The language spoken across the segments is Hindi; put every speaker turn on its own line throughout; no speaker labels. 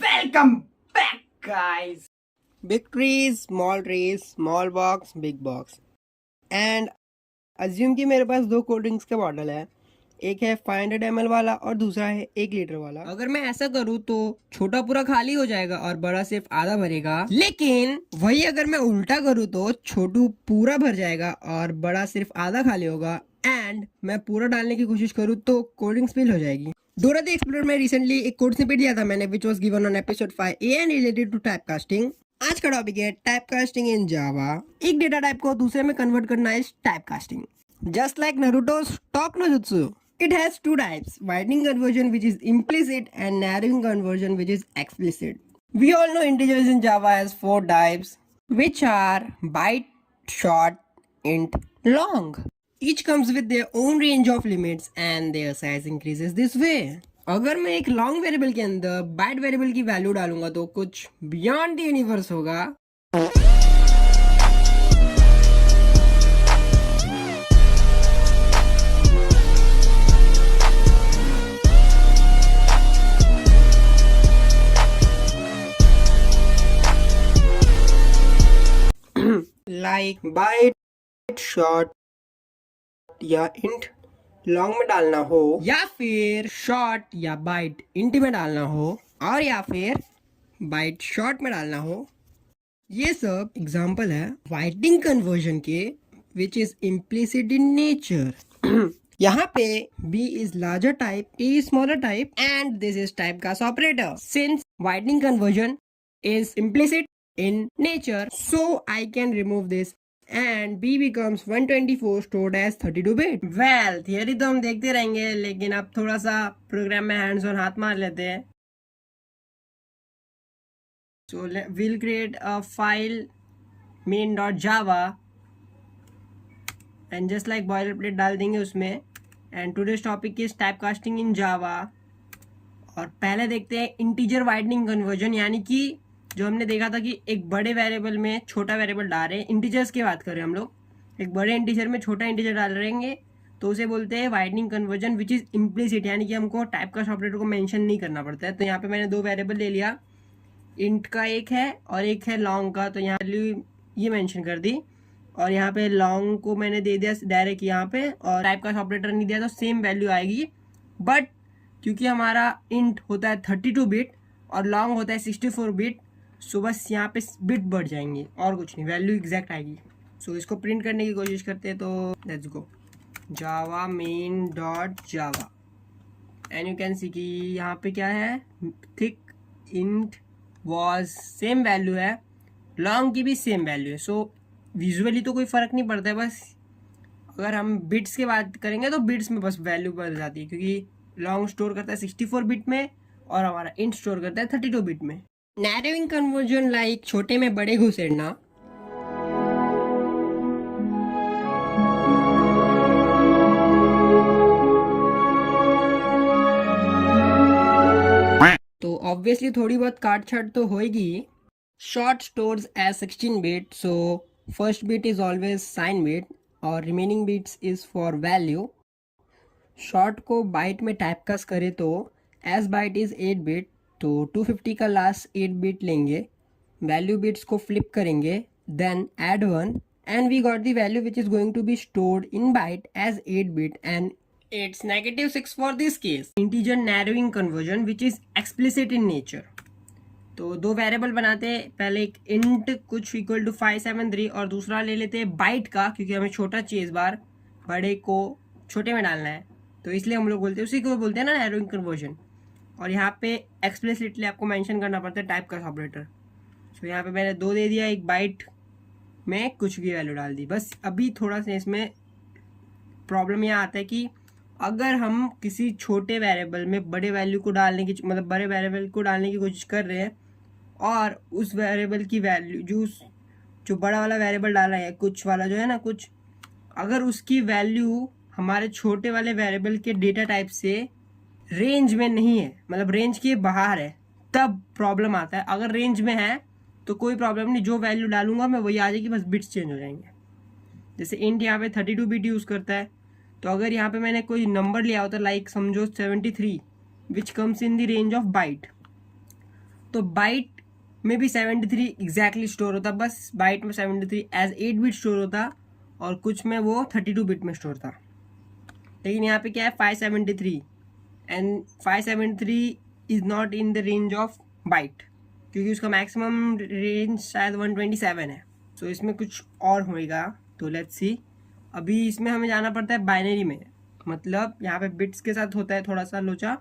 Welcome back, guys.
Big trees, small box, big box. And assume कि मेरे पास दो कोल्ड ड्रिंक्स के बॉटल है, एक है 500 ml वाला और दूसरा है 1 लीटर वाला। अगर मैं ऐसा करूँ तो छोटा पूरा खाली हो जाएगा और बड़ा सिर्फ आधा भरेगा, लेकिन वही अगर मैं उल्टा करूँ तो छोटू पूरा भर जाएगा और बड़ा सिर्फ आधा खाली होगा। एंड मैं पूरा डालने की कोशिश करूँ तो कोल्ड ड्रिंक स्पिल हो जाएगी। डोरा द एक्सप्लोरर में रिसेंटली एक कोड स्निपेट दिया था मैंने, which was given on episode 5A and related to type casting. आज का टॉपिक है टाइप कास्टिंग इन जावा। एक डेटा टाइप को दूसरे में कन्वर्ट करना is type casting. Just like Naruto's stock नो jutsu, it has two types: widening conversion, which is implicit, and narrowing conversion, which is explicit. We all know integers in Java has four types, which are byte, short, int, long. Each comes with their own range of limits and their size increases this way. अगर मैं एक लॉन्ग वेरिएबल के अंदर बाइट वेरिएबल की वैल्यू डालूंगा तो कुछ बियॉन्ड द यूनिवर्स होगा। लाइक बाइट, शॉर्ट या इंट लॉन्ग में डालना हो, या फिर शॉर्ट या बाइट इंट में डालना हो, और या फिर बाइट शॉर्ट में डालना हो। ये सब एग्जांपल है वाइडिंग कन्वर्जन के, which is implicit in nature. यहाँ पे B is larger type, A is smaller type, and this is typecast operator. Since widening conversion is implicit in nature, so I can remove this and B becomes 124 stored as 32 bit. Well, theory तो हम देखते रहेंगे, लेकिन अब थोड़ा सा प्रोग्राम में हैंड्स ऑन हाथ मार लेते हैं। So we'll create a file main.java and just like boilerplate डाल देंगे उसमें। and today's topic is typecasting in Java। और पहले देखते हैं इंटीजर वाइडनिंग कन्वर्जन, यानी कि जो हमने देखा था कि एक बड़े वेरिएबल में छोटा वेरिएबल डाल रहे हैं। इंटीजर्स की बात करें हम लोग, एक बड़े इंटीजर में छोटा इंटीजर डाल रहेंगे तो उसे बोलते हैं widening conversion, which is implicit, यानी कि हमको टाइपकास्ट ऑपरेटर को मेंशन नहीं करना पड़ता है। तो यहाँ पे मैंने दो वेरिएबल ले लिया, इंट का एक है और एक है लॉन्ग का, तो यहाँ वैल्यू ये मेंशन कर दी और यहाँ पे लॉन्ग को मैंने दे दिया डायरेक्ट यहाँ पे, और टाइपकास्ट ऑपरेटर नहीं दिया तो सेम वैल्यू आएगी। बट क्योंकि हमारा इंट होता है 32 बिट और लॉन्ग होता है 64 बिट, सो बस यहाँ पे बिट बढ़ जाएंगे और कुछ नहीं, वैल्यू एग्जैक्ट आएगी। सो इसको प्रिंट करने की कोशिश करते हैं, तो let's go Java main dot Java and you can see कि यहाँ पे क्या है, thick int was same value है, लॉन्ग की भी सेम वैल्यू है। सो विजुअली तो कोई फ़र्क नहीं पड़ता है, बस अगर हम बिट्स की बात करेंगे तो बिट्स में बस वैल्यू बदल जाती है, क्योंकि लॉन्ग स्टोर करता है 64 बिट में और हमारा इंट स्टोर करता है 32 बिट में। नैरोइंग कन्वर्जन लाइक छोटे में बड़े घुसेड़ना। तो ऑब्वियसली थोड़ी बहुत काट छाट तो होगी। Short stores as 16 bit, so first bit is always sign bit और remaining bits is for value. Short को बाइट में टाइपकास्ट करें तो एज बाइट इज 8 बिट, तो 250 का लास्ट 8 बिट लेंगे, वैल्यू बिट्स को फ्लिप करेंगे, then add 1 and we got the value which is going to be stored in byte as 8 bit and it's -6 for this case. Integer narrowing conversion which is explicit in nature. तो दो वेरिएबल बनाते हैं, पहले एक इंट कुछ इक्वल टू 573 और दूसरा ले लेते हैं बाइट का, क्योंकि हमें छोटा चाहिए इस बार, बड़े को छोटे में डालना है, तो इसलिए हम लोग बोलते हैं, उसी को बोलते हैं ना नैरोइंग कन्वर्जन। और यहाँ पे एक्सप्लिसिटली आपको मेंशन करना पड़ता है टाइप का ऑपरेटर। सो यहाँ पे मैंने दो दे दिया, एक बाइट में कुछ भी वैल्यू डाल दी। बस अभी थोड़ा सा इसमें प्रॉब्लम यहाँ आता है कि अगर हम किसी छोटे वेरिएबल में बड़े वैल्यू को डालने की, मतलब बड़े वेरिएबल को डालने की कोशिश कर रहे हैं और उस वेरिएबल की वैल्यू जो बड़ा वाला वेरिएबल डाला है, कुछ वाला जो है ना कुछ, अगर उसकी वैल्यू हमारे छोटे वाले वेरिएबल के डेटा टाइप से रेंज में नहीं है, मतलब रेंज के बाहर है, तब प्रॉब्लम आता है। अगर रेंज में है तो कोई प्रॉब्लम नहीं, जो वैल्यू डालूंगा मैं वही आ जाएगी, बस बिट्स चेंज हो जाएंगे। जैसे इंट यहाँ पे 32 बिट यूज़ करता है, तो अगर यहाँ पे मैंने कोई नंबर लिया होता लाइक समझो 73 which comes in the range of bite, तो बाइट में भी 73 एग्जैक्टली स्टोर होता, बस बाइट में 73 एज 8 बिट स्टोर होता और कुछ में वो 32 बिट में स्टोर था। लेकिन यहाँ पे क्या है 573 and 573 is not in the range of bite, क्योंकि उसका मैक्सिमम रेंज शायद 127 है। सो इसमें कुछ और होएगा, तो लेट्स सी। अभी इसमें हमें जाना पड़ता है बाइनरी में, मतलब यहाँ पे बिट्स के साथ होता है थोड़ा सा लोचा।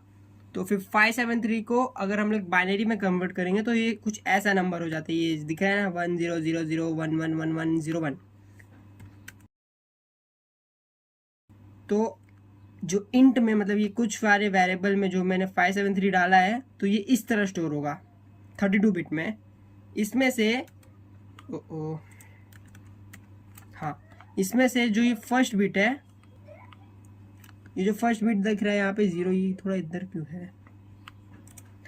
तो फिर 573 को अगर हम लोग बाइनरी में कन्वर्ट करेंगे तो ये कुछ ऐसा नंबर हो जाता है, ये दिख रहा है ना 1000111101। तो जो इंट में मतलब ये कुछ सारे वेरिएबल में जो मैंने 573 डाला है तो ये इस तरह स्टोर होगा 32 बिट में। इसमें से हाँ, इसमें से जो ये फर्स्ट बिट है, ये जो फर्स्ट बिट दिख रहा है यहाँ पे 0, ये थोड़ा इधर क्यों है,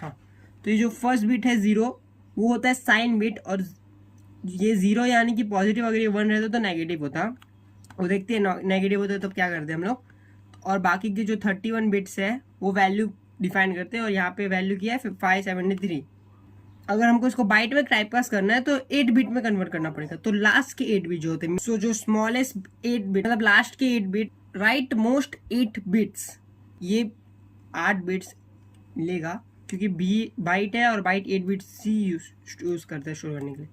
हाँ, तो ये जो फर्स्ट बिट है 0 वो होता है साइन बिट, और ये 0 यानी कि पॉजिटिव, अगर ये 1 रहता तो नेगेटिव होता। वो देखते हैं नेगेटिव होता है तो क्या करते हैं हम लोग, और बाकी के जो 31 बिट्स है वो वैल्यू डिफाइन करते हैं, और यहाँ पे वैल्यू किया है 573। अगर हमको इसको बाइट में टाइपकास्ट करना है तो 8 बिट में कन्वर्ट करना पड़ेगा। तो लास्ट के 8 बिट जो होते हैं, सो जो स्मॉलेस्ट 8 बिट मतलब लास्ट के 8 बिट, राइट मोस्ट 8 बिट्स, ये 8 बिट्स लेगा, क्योंकि बी बाइट है और बाइट 8 बिट्स ही यूज करते हैं स्टोर करने के लिए।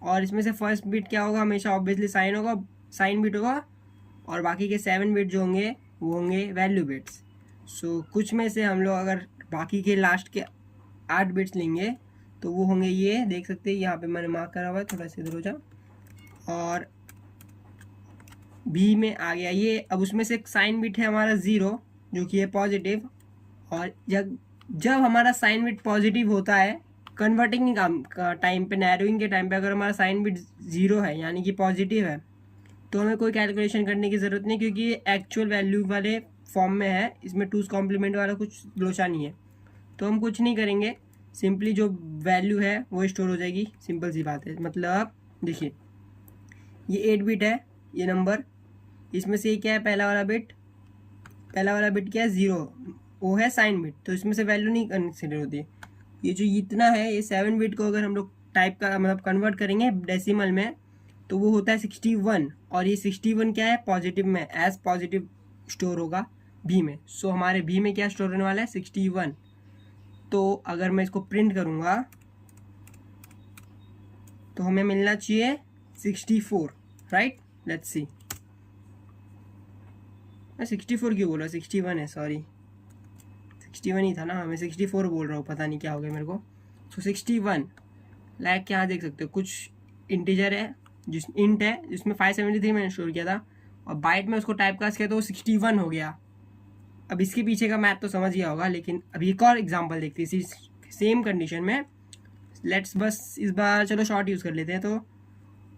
और इसमें से फर्स्ट बिट क्या होगा, हमेशा ऑब्वियसली साइन होगा, साइन बिट होगा, और बाकी के 7 बिट जो होंगे वो होंगे वैल्यू बिट्स। सो कुछ में से हम लोग अगर बाकी के लास्ट के 8 बिट्स लेंगे तो वो होंगे, ये देख सकते हैं यहाँ पे मैंने मार्क करा हुआ है, थोड़ा सा इधर हो जा, और बी में आ गया ये। अब उसमें से एक साइन बिट है हमारा 0 जो कि है पॉजिटिव, और जब हमारा साइन बिट पॉजिटिव होता है कन्वर्टिंग का टाइम पे, नैरोइंग के टाइम पे, अगर हमारा साइन बिट 0 है यानी कि पॉजिटिव है, तो हमें कोई कैलकुलेशन करने की ज़रूरत नहीं, क्योंकि ये एक्चुअल वैल्यू वाले फॉर्म में है, इसमें 2's कॉम्प्लीमेंट वाला कुछ लोचा नहीं है। तो हम कुछ नहीं करेंगे, सिंपली जो वैल्यू है वो स्टोर हो जाएगी, सिंपल सी बात है। मतलब देखिए ये 8 बिट है ये नंबर, इसमें से क्या है पहला वाला बिट क्या है 0, वो है साइन बिट, तो इसमें से वैल्यू नहीं कंसिडर होती है। ये जो इतना है, ये 7 बिट को अगर हम लोग टाइप का मतलब कन्वर्ट करेंगे डेसिमल में तो वो होता है 61, और ये 61 क्या है पॉजिटिव में, एज पॉजिटिव स्टोर होगा बी में। सो हमारे बी में क्या स्टोर होने वाला है 61। तो अगर मैं इसको प्रिंट करूँगा तो हमें मिलना चाहिए 64, राइट। लेट्स सी, मैं 64 क्यों बोल रहा हूँ, 61 है, सॉरी 61 ही था ना, मैं 64 बोल रहा हूँ, पता नहीं क्या हो गया मेरे को। सो 61 लाइक यहाँ देख सकते हो कुछ इंटीजर है, जिस इंट है जिसमें 573 मैंने स्टोर किया था, और बाइट में उसको टाइपकास्ट किया तो वो 61 हो गया। अब इसके पीछे का मैथ तो समझ गया होगा, लेकिन अभी एक और एग्जांपल देखते हैं इसी सेम कंडीशन में। लेट्स बस इस बार चलो शॉर्ट यूज़ कर लेते हैं। तो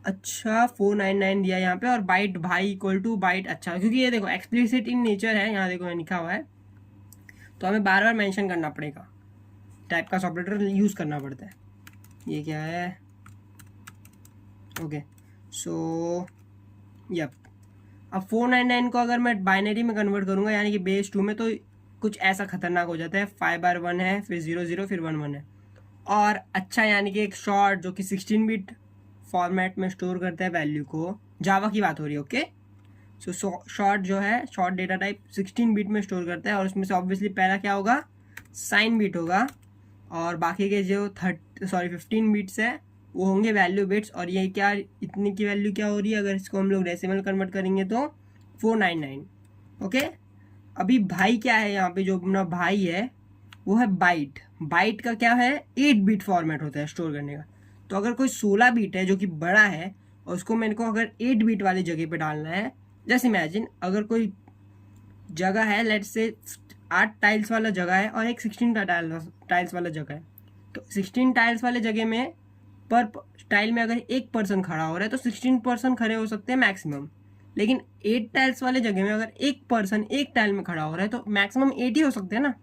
अच्छा 499 दिया यहाँ पे, और बाइट भाई इक्वल टू बाइट, अच्छा क्योंकि ये देखो एक्सप्लिसिट इन नेचर है, यहाँ देखो लिखा हुआ है, तो हमें बार बार मेंशन करना पड़ेगा, टाइपकास्ट ऑपरेटर यूज़ करना पड़ता है। ये क्या है, ओके सो यप। अब 499 को अगर मैं बाइनरी में कन्वर्ट करूँगा यानी कि बेस 2 में, तो कुछ ऐसा खतरनाक हो जाता है, 5 बार 1 है, फिर 00 फिर 11 है। और अच्छा यानी कि एक शॉर्ट जो कि 16 बिट फॉर्मेट में स्टोर करता है वैल्यू को, जावा की बात हो रही है, ओके। सो शॉर्ट जो है, शॉर्ट डेटा टाइप 16 बिट में स्टोर करता है, और उसमें से ऑब्वियसली पहला क्या होगा साइन बिट होगा, और बाकी के जो 15 बिट्स है वो होंगे वैल्यू बिट्स। और ये क्या, इतनी की वैल्यू क्या हो रही है, अगर इसको हम लोग डेसिमल कन्वर्ट करेंगे तो 499, ओके। अभी भाई क्या है यहाँ पे, जो अपना भाई है वो है बाइट। बाइट का क्या है 8 बिट फॉर्मेट होता है स्टोर करने का। तो अगर कोई 16 बिट है जो कि बड़ा है, और उसको मेरे को अगर 8 बिट वाली जगह पे डालना है, जस्ट इमेजिन अगर कोई जगह है, लेट्स से 8 टाइल्स वाला जगह है और एक 16 टाइल्स वाला जगह है, तो 16 टाइल्स वाले जगह में पर टाइल में अगर एक पर्सन खड़ा हो रहा है तो 16 पर्सन खड़े हो सकते हैं मैक्सिमम। लेकिन 8 टाइल्स वाले जगह में अगर एक पर्सन एक टाइल में खड़ा हो रहा है तो मैक्सिमम 8 ही हो सकते हैं ना।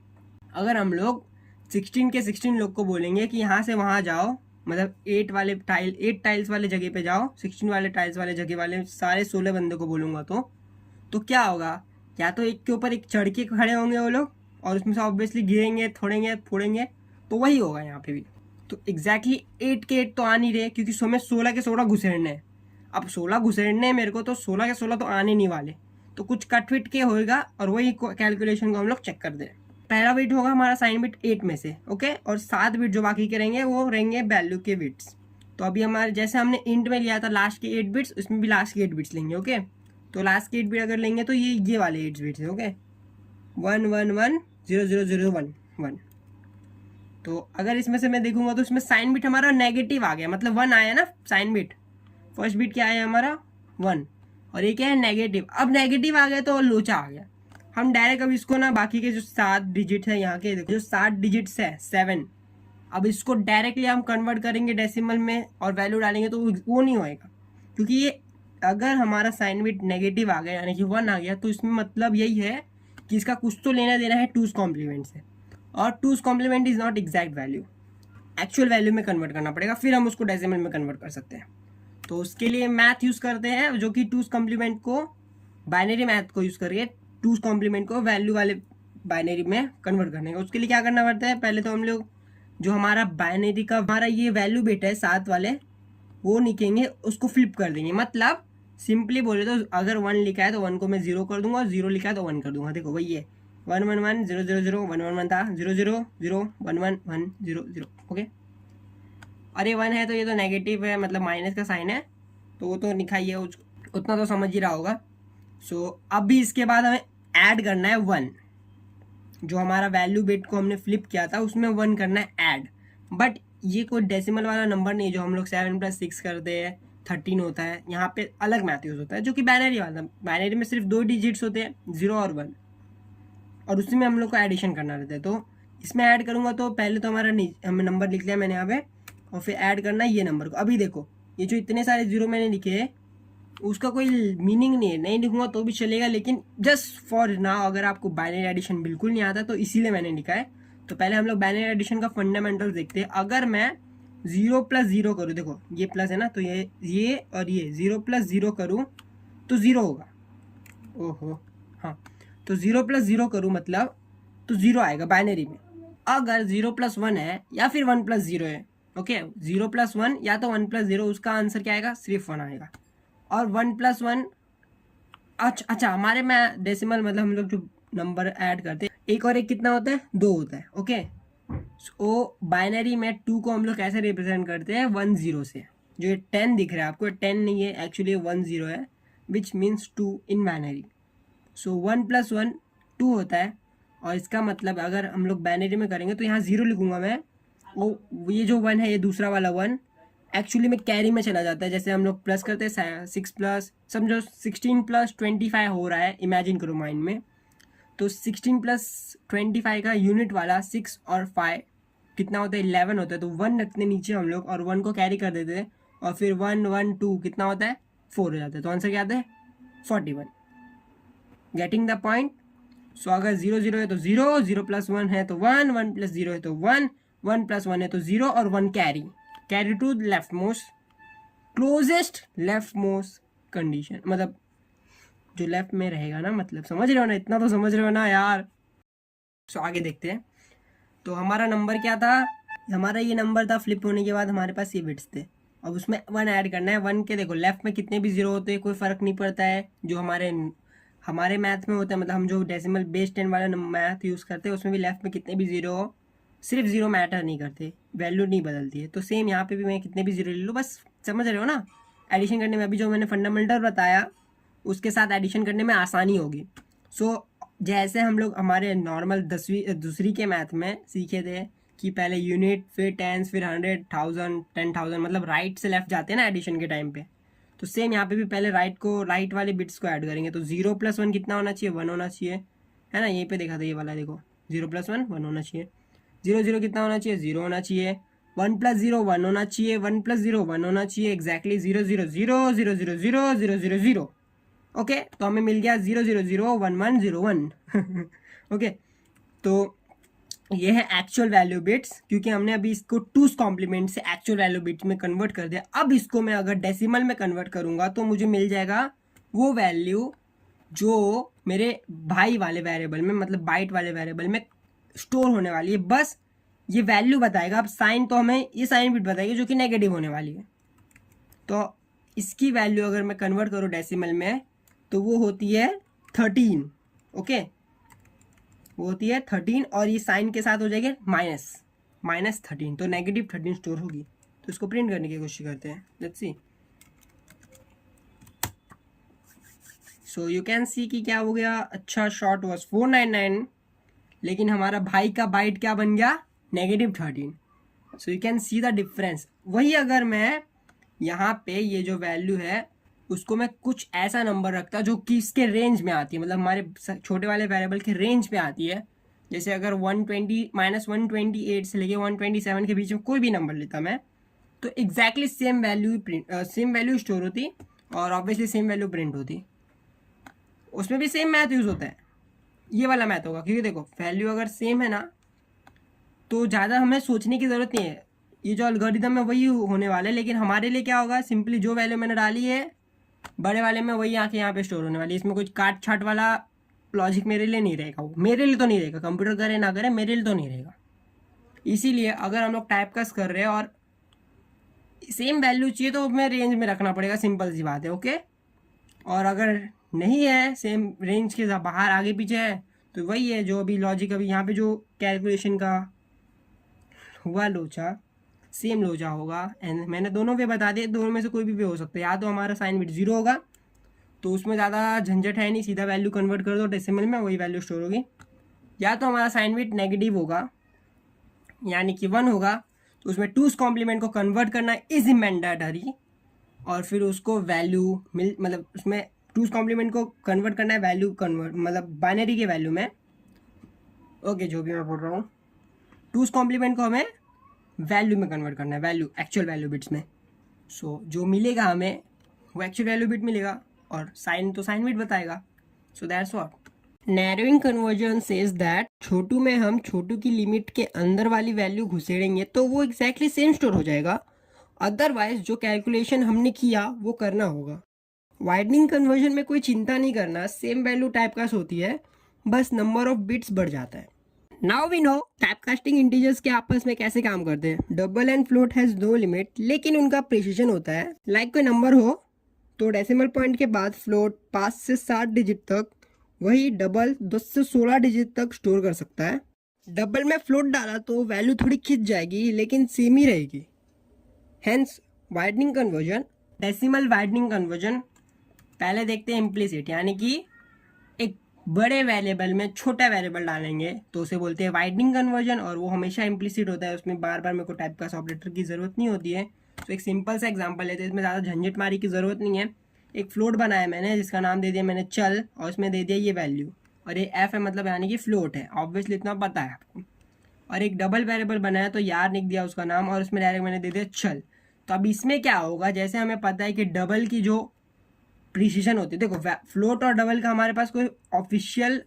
अगर हम लोग 16 के 16 लोग को बोलेंगे कि यहाँ से वहाँ जाओ, मतलब 8 टाइल्स वाले जगह पे जाओ, 16 वाले टाइल्स वाले जगह वाले सारे 16 बंदे को बोलूँगा तो क्या होगा, या तो एक के ऊपर एक चढ़ के खड़े होंगे वो लोग, और उसमें से ऑब्वियसली गिरेंगे, थोड़ेंगे, फोड़ेंगे, तो वही होगा यहाँ पे भी। तो एग्जैक्टली 8 के 8 तो आ नहीं रहे, क्योंकि हमें 16 के 16 घुसेड़ने हैं। अब 16 घुसेड़ने हैं मेरे को, तो 16 के 16 तो आने नहीं वाले, तो कुछ कट फिट के होएगा और वही कैलकुलेशन को हम लोग चेक कर दें। पहला बिट होगा हमारा साइन बिट 8 में से, ओके, और 7 बिट जो बाकी के रहेंगे वो रहेंगे वैल्यू के बिट्स। तो अभी हमारे जैसे हमने इंट में लिया था लास्ट के 8 बिट्स, उसमें भी लास्ट के 8 बिट्स लेंगे, ओके। तो लास्ट के 8 बिट अगर लेंगे तो ये वाले 8 बिट्स है, ओके, 1 1 1 0 0 0 1 1। तो अगर इसमें से मैं देखूंगा तो इसमें साइन बिट हमारा नेगेटिव आ गया, मतलब 1 आया ना साइन बिट। फर्स्ट बिट क्या आया हमारा 1, और ये क्या है नेगेटिव। अब नेगेटिव आ गया तो लोचा आ गया। हम डायरेक्ट अब इसको ना बाकी के जो 7 डिजिट है यहाँ के, देखो जो 7 डिजिट्स है 7, अब इसको डायरेक्टली हम कन्वर्ट करेंगे डेसिमल में और वैल्यू डालेंगे तो वो नहीं होएगा, क्योंकि ये अगर हमारा साइन बिट नेगेटिव आ गया यानी कि 1 आ गया, तो इसमें मतलब यही है कि इसका कुछ तो लेना देना है 2's कॉम्प्लीमेंट से, और 2's complement is not exact value, actual value में कन्वर्ट करना पड़ेगा, फिर हम उसको डेसिमल में कन्वर्ट कर सकते हैं। तो उसके लिए मैथ यूज़ करते हैं, जो कि 2's कॉम्प्लीमेंट को बाइनरी मैथ को यूज़ करके 2's कॉम्प्लीमेंट को वैल्यू वाले बाइनरी में कन्वर्ट करने का। उसके लिए क्या करना पड़ता है, पहले तो हम लोग जो हमारा बाइनरी का हमारा ये वैल्यू बिट है 7 वाले, वो निकेंगे, उसको फ्लिप कर देंगे। मतलब सिंपली बोले तो अगर 1 लिखा है तो 1 को मैं 0 कर दूंगा, और 0 लिखा है तो 1 कर दूंगा। देखो वही है 1 1 1 0 0 0 1 1 1 था, 0 0 0 1 1 1 0 0, ओके। अरे 1 है तो ये तो नेगेटिव है, मतलब माइनस का साइन है, तो वो तो लिखा ही है, उतना तो समझ ही रहा होगा। सो अब भी इसके बाद हमें ऐड करना है 1, जो हमारा वैल्यू बिट को हमने फ्लिप किया था उसमें 1 करना है ऐड। बट ये कोई डेसिमल वाला नंबर नहीं, जो हम लोग 7 + 6 करते हैं 13 होता है, यहाँ पे अलग मैथ यूज होता है, जो कि बाइनरी वाला। बाइनरी में सिर्फ 2 डिजिट्स होते हैं 0 और 1, और उसी में हम लोग को एडिशन करना रहता है। तो इसमें ऐड करूँगा तो पहले तो हमारा हमें नंबर लिख लिया मैंने यहाँ पे, और फिर ऐड करना है ये नंबर को। अभी देखो ये जो इतने सारे 0 मैंने लिखे हैं उसका कोई मीनिंग नहीं है, नहीं लिखूंगा तो भी चलेगा, लेकिन जस्ट फॉर नाउ अगर आपको बाइनरी एडिशन बिल्कुल नहीं आता तो इसीलिए मैंने लिखा है। तो पहले हम लोग बाइनरी एडिशन का फंडामेंटल देखते हैं। अगर मैं 0 + 0 करूँ, देखो ये प्लस है ना, तो ये और ये 0 + 0 करूँ तो 0 होगा। ओहो हाँ, तो 0 + 0 करूँ मतलब तो 0 आएगा बाइनरी में। अगर 0 + 1 है या फिर 1 + 0 है, ओके, 0 + 1 या तो 1 + 0, उसका आंसर क्या आएगा, सिर्फ 1 आएगा। और 1 + 1 अच्छा हमारे में डेसिमल मतलब हम लोग जो नंबर ऐड करते हैं, एक और एक कितना होता है, 2 होता है, ओके। सो बाइनरी में 2 को हम लोग कैसे रिप्रेजेंट करते हैं, 1 0 से। जो ये 10 दिख रहा है आपको, 10 नहीं है एक्चुअली 1 0 है, विच मीन्स 2 इन बाइनरी। सो 1 + 1 2 होता है, और इसका मतलब अगर हम लोग बाइनरी में करेंगे तो यहाँ 0 लिखूंगा मैं, वो ये जो 1 है ये दूसरा वाला 1 एक्चुअली में कैरी में चला जाता है। जैसे हम लोग प्लस करते हैं 6+, समझो 16 + 25 हो रहा है, इमेजिन करो माइंड में। तो 16 + 25 का यूनिट वाला 6 और 5 कितना होता है, 11 होता है। तो 1 रखते नीचे हम लोग और 1 को कैरी कर देते हैं, और फिर 1 1 2 कितना होता है, 4 हो जाता है। तो आंसर क्या आता है, 41। Getting the point. सो अगर 0 0 है तो 0, 0 + 1 है तो 1, 1 + 0 है तो 1, 1 + 1 है तो 0, और 1 carry to left most, closest left most condition, मतलब जो लेफ्ट में रहेगा ना, मतलब समझ रहे हो ना, इतना तो समझ रहे हो ना यार। सो आगे देखते हैं। तो हमारा नंबर क्या था, हमारा ये नंबर था, फ्लिप होने के बाद हमारे पास ये बिट्स थे। अब उसमें 1 ऐड करना है। 1 के देखो लेफ्ट में कितने भी 0 होते हैं कोई फ़र्क नहीं पड़ता है, जो हमारे मैथ में होता है, मतलब हम जो डेसिमल बेस 10 वाला मैथ यूज़ करते हैं उसमें भी लेफ्ट में कितने भी 0 हो, सिर्फ 0 मैटर नहीं करते, वैल्यू नहीं बदलती है। तो सेम यहाँ पे भी मैं कितने भी 0 ले लूँ, बस समझ रहे हो ना। एडिशन करने में अभी जो मैंने फंडामेंटल बताया उसके साथ एडिशन करने में आसानी होगी। सो जैसे हम लोग हमारे नॉर्मल दूसरी के मैथ में सीखे थे कि पहले यूनिट, फिर टेंस, फिर 100, 1000, 10,000, मतलब राइट से लेफ्ट जाते हैं ना एडिशन के टाइम पे। तो सेम यहाँ पे भी पहले राइट वाले बिट्स को ऐड करेंगे। तो 0 + 1 कितना होना चाहिए, 1 होना चाहिए, है ना। यहीं पे देखा था ये वाला, देखो 0 + 1 1 होना चाहिए। 0 0 कितना होना चाहिए, 0 होना चाहिए। 1 + 0 1 होना चाहिए, 1 + 0 1 होना चाहिए, एग्जैक्टली 0 0 0 0 0 0 0 0 0। ओके, तो हमें मिल गया 0 0 0 1 1 0 1। ओके, तो ये है एक्चुअल वैल्यू बिट्स, क्योंकि हमने अभी इसको 2's कॉम्प्लीमेंट से एक्चुअल वैल्यू बिट्स में कन्वर्ट कर दिया। अब इसको मैं अगर डेसिमल में कन्वर्ट करूंगा तो मुझे मिल जाएगा वो वैल्यू जो मेरे भाई वाले वेरिएबल में, मतलब बाइट वाले वेरिएबल में स्टोर होने वाली है। बस ये वैल्यू बताएगा। अब साइन तो हमें ये साइन बिट बताएगी जो कि नेगेटिव होने वाली है। तो इसकी वैल्यू अगर मैं कन्वर्ट करूँ डेसिमल में तो वो होती है 13। ओके, वो होती है 13 और ये साइन के साथ हो जाएगी -13, तो -13 स्टोर होगी। तो इसको प्रिंट करने की कोशिश करते हैं। Let's see. So you can see कि क्या हो गया। अच्छा, शॉर्ट वॉज 499, लेकिन हमारा भाई का बाइट क्या बन गया, -13। So you can see the difference. वही अगर मैं यहाँ पे ये जो वैल्यू है उसको मैं कुछ ऐसा नंबर रखता जो कि इसके रेंज में आती है, मतलब हमारे छोटे वाले वेरिएबल के रेंज पे आती है। जैसे अगर 120 -128 से लेके 127 के बीच में कोई भी नंबर लेता मैं, तो एग्जैक्टली सेम वैल्यू स्टोर होती और ऑब्वियसली सेम वैल्यू प्रिंट होती। उसमें भी सेम मैथ यूज़ होता है, ये वाला मैथ होगा, क्योंकि देखो वैल्यू अगर सेम है ना तो ज़्यादा हमें सोचने की ज़रूरत नहीं है। ये जो एल्गोरिदम है वही होने वाला है, लेकिन हमारे लिए क्या होगा, सिंपली जो वैल्यू मैंने डाली है बड़े वाले में वही आके यहाँ पे स्टोर होने वाली है। इसमें कुछ काट छाट वाला लॉजिक मेरे लिए नहीं रहेगा। वो मेरे लिए तो नहीं रहेगा, कंप्यूटर करे ना करे मेरे लिए तो नहीं रहेगा। इसीलिए अगर हम लोग टाइप कास्ट कर रहे हैं और सेम वैल्यू चाहिए तो हमें रेंज में रखना पड़ेगा, सिंपल सी बात है। ओके, और अगर नहीं है, सेम रेंज के बाहर आगे पीछे है, तो वही है जो अभी लॉजिक अभी यहाँ पे जो कैलकुलेशन का हुआ लोचा, सेम लोचा होगा। एंड मैंने दोनों वे बता दिए, दोनों में से कोई भी वे हो सकता है। या तो हमारा साइन बिट 0 होगा तो उसमें ज़्यादा झंझट है नहीं, सीधा वैल्यू कन्वर्ट कर दो डेसिमल में, वही वैल्यू स्टोर होगी। या तो हमारा साइन बिट नेगेटिव होगा यानी कि 1 होगा, तो उसमें 2's कॉम्प्लीमेंट को कन्वर्ट करना इज मैंडेटरी, और फिर उसको वैल्यू मतलब उसमें 2's कॉम्प्लीमेंट को कन्वर्ट करना है वैल्यू कन्वर्ट मतलब बाइनरी के वैल्यू में। ओके, जो भी मैं बोल रहा हूँ, 2's कॉम्प्लीमेंट को हमें वैल्यू में कन्वर्ट करना है, वैल्यू एक्चुअल वैल्यू बिट्स में। सो जो मिलेगा हमें वो एक्चुअल वैल्यू बिट मिलेगा और साइन तो साइन बिट बताएगा। So that's what narrowing conversion says that छोटू में हम छोटू की लिमिट के अंदर वाली वैल्यू घुसेड़ेंगे तो वो एग्जैक्टली सेम स्टोर हो जाएगा, अदरवाइज जो कैलकुलेशन हमने किया वो करना होगा। वाइडनिंग कन्वर्जन में कोई चिंता नहीं करना, सेम वैल्यू टाइपकास्ट होती है, बस नंबर ऑफ बिट्स बढ़ जाता है। Now we know typecasting integers के आपस में कैसे काम करते हैं। Double and float has no limit, लेकिन उनका प्रिसिजन होता है। लाइक कोई नंबर हो तो डेसिमल पॉइंट के बाद फ्लोट 5 से 7 डिजिट तक, वही डबल 10 से 16 डिजिट तक स्टोर कर सकता है। डबल में फ्लोट डाला तो वैल्यू थोड़ी खिंच जाएगी लेकिन सेम ही रहेगी। Hence widening conversion, decimal widening conversion. पहले देखते हैं इम्प्लिसिट, यानी कि एक बड़े वेरिएबल में छोटा वेरिएबल डालेंगे तो उसे बोलते हैं वाइडनिंग कन्वर्जन, और वो हमेशा इम्प्लिसिट होता है, उसमें बार बार मेरे को टाइप कास्ट ऑपरेटर की ज़रूरत नहीं होती है। तो एक सिंपल सा एग्जांपल लेते हैं, इसमें ज़्यादा झंझट मारी की ज़रूरत नहीं है। एक फ्लोट बनाया मैंने जिसका नाम दे दिया मैंने चल, और उसमें दे दिया ये वैल्यू, और ये एफ है मतलब यानी कि फ्लोट है, ऑब्वियसली इतना पता है आपको। और एक डबल वेरिएबल बनाया तो यार लिख दिया उसका नाम, और उसमें डायरेक्ट मैंने दे दिया चल। तो अब इसमें क्या होगा, जैसे हमें पता है कि डबल की जो प्रिसीजन होती है, देखो फ्लोट और डबल का हमारे पास कोई ऑफिशियल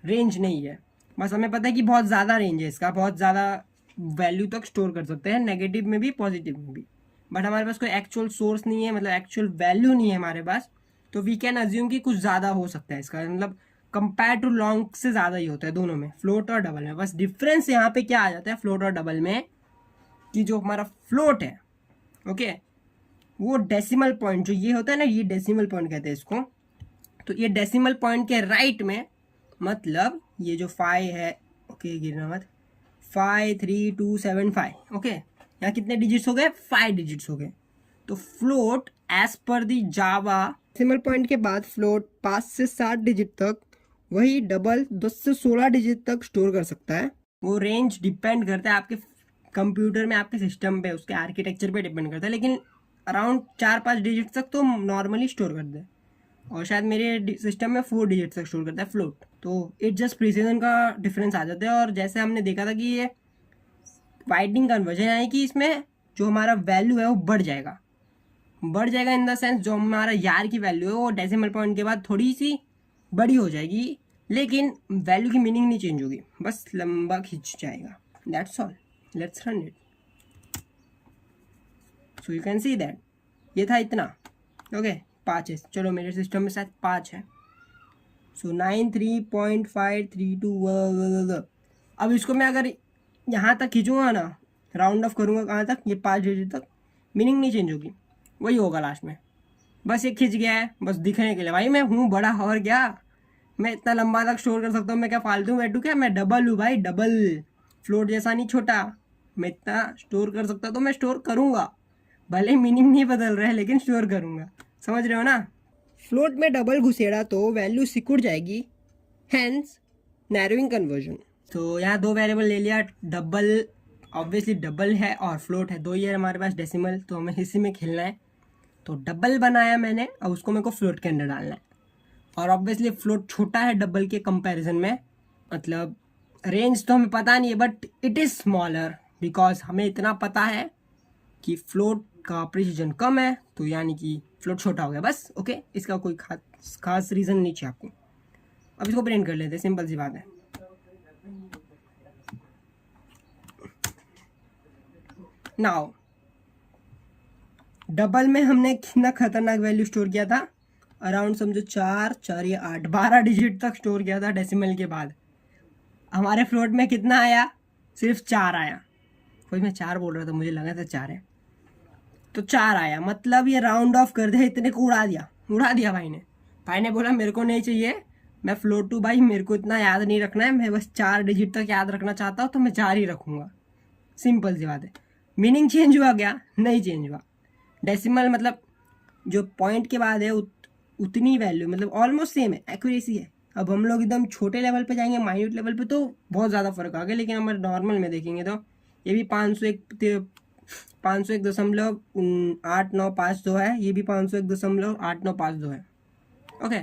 रेंज नहीं है, बस हमें पता है कि बहुत ज़्यादा रेंज है इसका, बहुत ज़्यादा वैल्यू तक स्टोर कर सकते हैं, नेगेटिव में भी पॉजिटिव में भी। बट हमारे पास कोई एक्चुअल सोर्स नहीं है, मतलब एक्चुअल वैल्यू नहीं है हमारे पास, तो वी कैन अज्यूम कि कुछ ज़्यादा हो सकता है इसका, मतलब कंपेयर टू लॉन्ग से ज़्यादा ही होता है दोनों में, फ्लोट और डबल में। बस डिफरेंस यहाँ पे क्या आ जाता है फ्लोट और डबल में, कि जो हमारा फ्लोट है, ओके, वो डेसिमल पॉइंट जो ये होता है ना, ये डेसिमल पॉइंट कहते हैं इसको, तो ये डेसिमल पॉइंट के राइट में, मतलब ये जो 5 है, ओके गिरना मत, 53275, ओके, यहाँ कितने डिजिट्स हो गए, 5 डिजिट्स हो गए। तो फ्लोट एज पर दी जावा डेसिमल पॉइंट के बाद फ्लोट 5 से 7 डिजिट तक, वही डबल 10 से 16 डिजिट तक स्टोर कर सकता है। वो रेंज डिपेंड करता है आपके कंप्यूटर में, आपके सिस्टम पे, उसके आर्किटेक्चर पे डिपेंड करता है, लेकिन अराउंड 4-5 डिजिट तक तो नॉर्मली स्टोर कर दे, और शायद मेरे सिस्टम में 4 डिजिट तक स्टोर करता है फ्लोट। तो इट जस्ट प्रिसीजन का डिफरेंस आ जाता है। और जैसे हमने देखा था कि ये वाइडनिंग कन्वर्जन यानी कि इसमें जो हमारा वैल्यू है वो बढ़ जाएगा इन द सेंस, जो हमारा यार की वैल्यू है वो डेसिमल पॉइंट के बाद थोड़ी सी बड़ी हो जाएगी, लेकिन वैल्यू की मीनिंग नहीं चेंज होगी, बस लंबा खिंच जाएगा। That's all, let's run it. So you can see that ये था इतना, ओके 5 है, चलो मेरे सिस्टम में शायद 5 है। सो 93.532। अब इसको मैं अगर यहाँ तक खींचूंगा ना, राउंड ऑफ करूँगा कहाँ तक, ये 5 डिजिट तक, मीनिंग नहीं चेंज होगी, वही होगा लास्ट में। बस ये खिंच गया है बस दिखने के लिए, भाई मैं हूँ बड़ा और क्या, मैं इतना लंबा तक स्टोर कर सकता हूँ, मैं क्या फालतू बैठूँ क्या, मैं डबल हूँ भाई, डबल। फ्लोट जैसा नहीं छोटा, मैं इतना स्टोर कर सकता तो मैं स्टोर करूँगा, भले मीनिंग नहीं बदल रहा है लेकिन स्टोर करूँगा, समझ रहे हो ना। फ्लोट में डबल घुसेड़ा तो वैल्यू सिकुड़ जाएगी, हैंस नैरोइंग कन्वर्जन। तो यहाँ 2 वेरिएबल ले लिया, डबल ऑब्वियसली डबल है और फ्लोट है, 2 ही है हमारे पास डेसिमल, तो हमें इसी में खेलना है। तो डबल बनाया मैंने, अब उसको मेरे को फ्लोट के अंदर डालना है। और ऑब्वियसली फ्लोट छोटा है डबल के कंपैरिजन में, मतलब रेंज तो हमें पता नहीं है but it is smaller, because हमें इतना पता है कि फ्लोट का प्रिसीजन कम है, तो यानी कि फ्लोट छोटा हो गया बस। ओके, इसका कोई खास रीज़न नहीं चाहिए आपको। अब इसको प्रिंट कर लेते हैं, सिंपल सी बात है। नाउ डबल में हमने कितना खतरनाक वैल्यू स्टोर किया था, अराउंड समझो 4 4 या 8 12 डिजिट तक स्टोर किया था डेसिमल के बाद। हमारे फ्लोट में कितना आया, सिर्फ 4 आया। कोई मैं 4 बोल रहा था, मुझे लगा था 4 है, तो 4 आया, मतलब ये राउंड ऑफ कर दिया, इतने को उड़ा दिया भाई ने बोला मेरे को नहीं चाहिए, मैं फ्लोट टू भाई, मेरे को इतना याद नहीं रखना है, मैं बस 4 डिजिट तक याद रखना चाहता हूँ, तो मैं 4 ही रखूँगा, सिंपल सी बात है। मीनिंग चेंज हुआ क्या, नहीं चेंज हुआ। डेसिमल मतलब जो पॉइंट के बाद है उतनी वैल्यू, मतलब ऑलमोस्ट सेम है, एक्यूरेसी है। अब हम लोग एकदम छोटे लेवल पे जाएंगे, माइन्यूट लेवल पे, तो बहुत ज़्यादा फर्क आ गया, लेकिन हमारे नॉर्मल में देखेंगे तो ये भी 501.895 है, ये भी 501.895 है। ओके,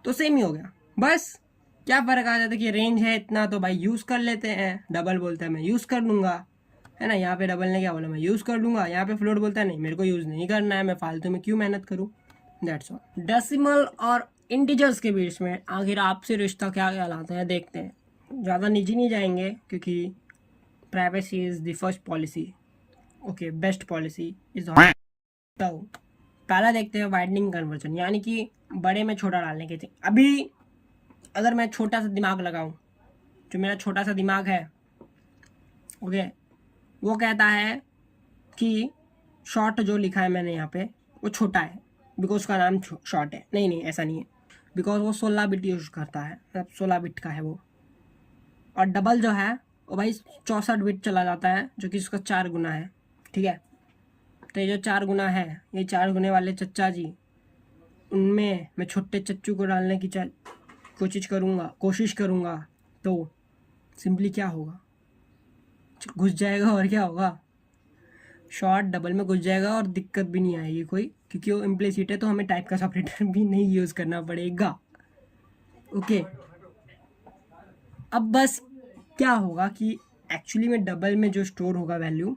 तो सेम ही हो गया। बस क्या फ़र्क आ जाता है कि रेंज है इतना, तो भाई यूज़ कर लेते हैं, डबल बोलता है मैं यूज़ कर लूँगा, है ना। यहाँ पे डबल ने क्या बोला, मैं यूज़ कर लूँगा, यहाँ पे फ्लोट बोलता है नहीं मेरे को यूज़ नहीं करना है, मैं फालतू में क्यों मेहनत करूँ, दैट्स ऑल। डेसिमल और इंटीजर्स के बीच में आखिर आपसे रिश्ता क्या कहलाता है, देखते हैं। ज़्यादा निजी नहीं जाएंगे क्योंकि privacy is the first policy, okay, best policy is. तो पहला देखते हैं वाइडनिंग कन्वर्जन, यानी कि बड़े में छोटा डालने के थे। अभी अगर मैं छोटा सा दिमाग लगाऊं, जो मेरा छोटा सा दिमाग है, ओके, वो कहता है कि शॉर्ट जो लिखा है मैंने यहाँ पे वो छोटा है बिकॉज उसका नाम शॉर्ट है। नहीं ऐसा नहीं है, बिकॉज वो 16 बिट यूज करता है, मतलब 16 बिट का है वो। और डबल जो है वो भाई 64 बिट चला जाता है, जो कि उसका 4 गुना है, ठीक है। तो ये जो 4 गुना है, ये 4 गुने वाले चच्चा जी, उनमें मैं छोटे चच्चू को डालने की कोशिश करूँगा तो सिंपली क्या होगा, घुस जाएगा, और क्या होगा, शॉर्ट डबल में घुस जाएगा और दिक्कत भी नहीं आएगी कोई, क्योंकि वो इम्प्लिसिट है, तो हमें टाइप का सेपरेटर भी नहीं यूज़ करना पड़ेगा। ओके, अब बस क्या होगा कि एक्चुअली में डबल में जो स्टोर होगा वैल्यू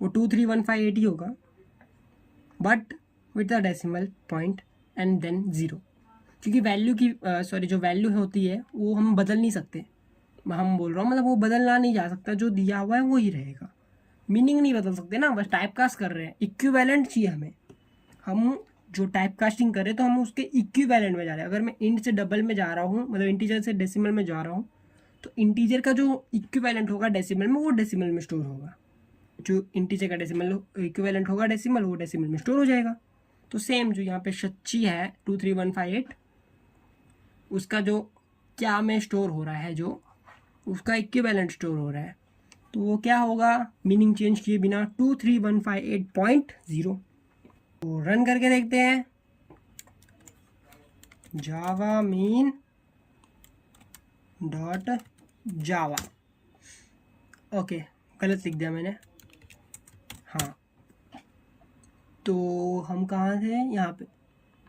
वो 23158 ही होगा, but with the decimal point and then 0, क्योंकि वैल्यू की जो वैल्यू होती है वो हम बदल नहीं सकते। हम बोल रहा हूँ मतलब वो बदलना नहीं जा सकता, जो दिया हुआ है वो ही रहेगा, मीनिंग नहीं बदल सकते ना, बस टाइप कास्ट कर रहे हैं, इक्विवेलेंट चाहिए हमें। हम जो टाइप कास्टिंग कर रहे हैं तो हम उसके इक्विवेलेंट में जा रहे हैं। अगर मैं इंट से डबल में जा रहा हूँ, मतलब इंटीजर से डेसिमल में जा रहा हूँ, तो इंटीजर का जो इक्विवेलेंट होगा डेसिमल में, वो डेसिमल में स्टोर होगा। जो इंटीजर का डेसिमल इक्विवेलेंट होगा डेसिमल, वो डेसिमल में स्टोर हो जाएगा। तो सेम जो यहाँ पे सच्ची है 23158, उसका जो क्या में स्टोर हो रहा है, जो उसका इक्विवेलेंट स्टोर हो रहा है, तो वो क्या होगा, मीनिंग चेंज किए बिना 23158.0। तो रन करके देखते हैं, जावा मीन डॉट जावा, ओके, गलत लिख दिया मैंने, हाँ। तो हम कहाँ थे, यहाँ पे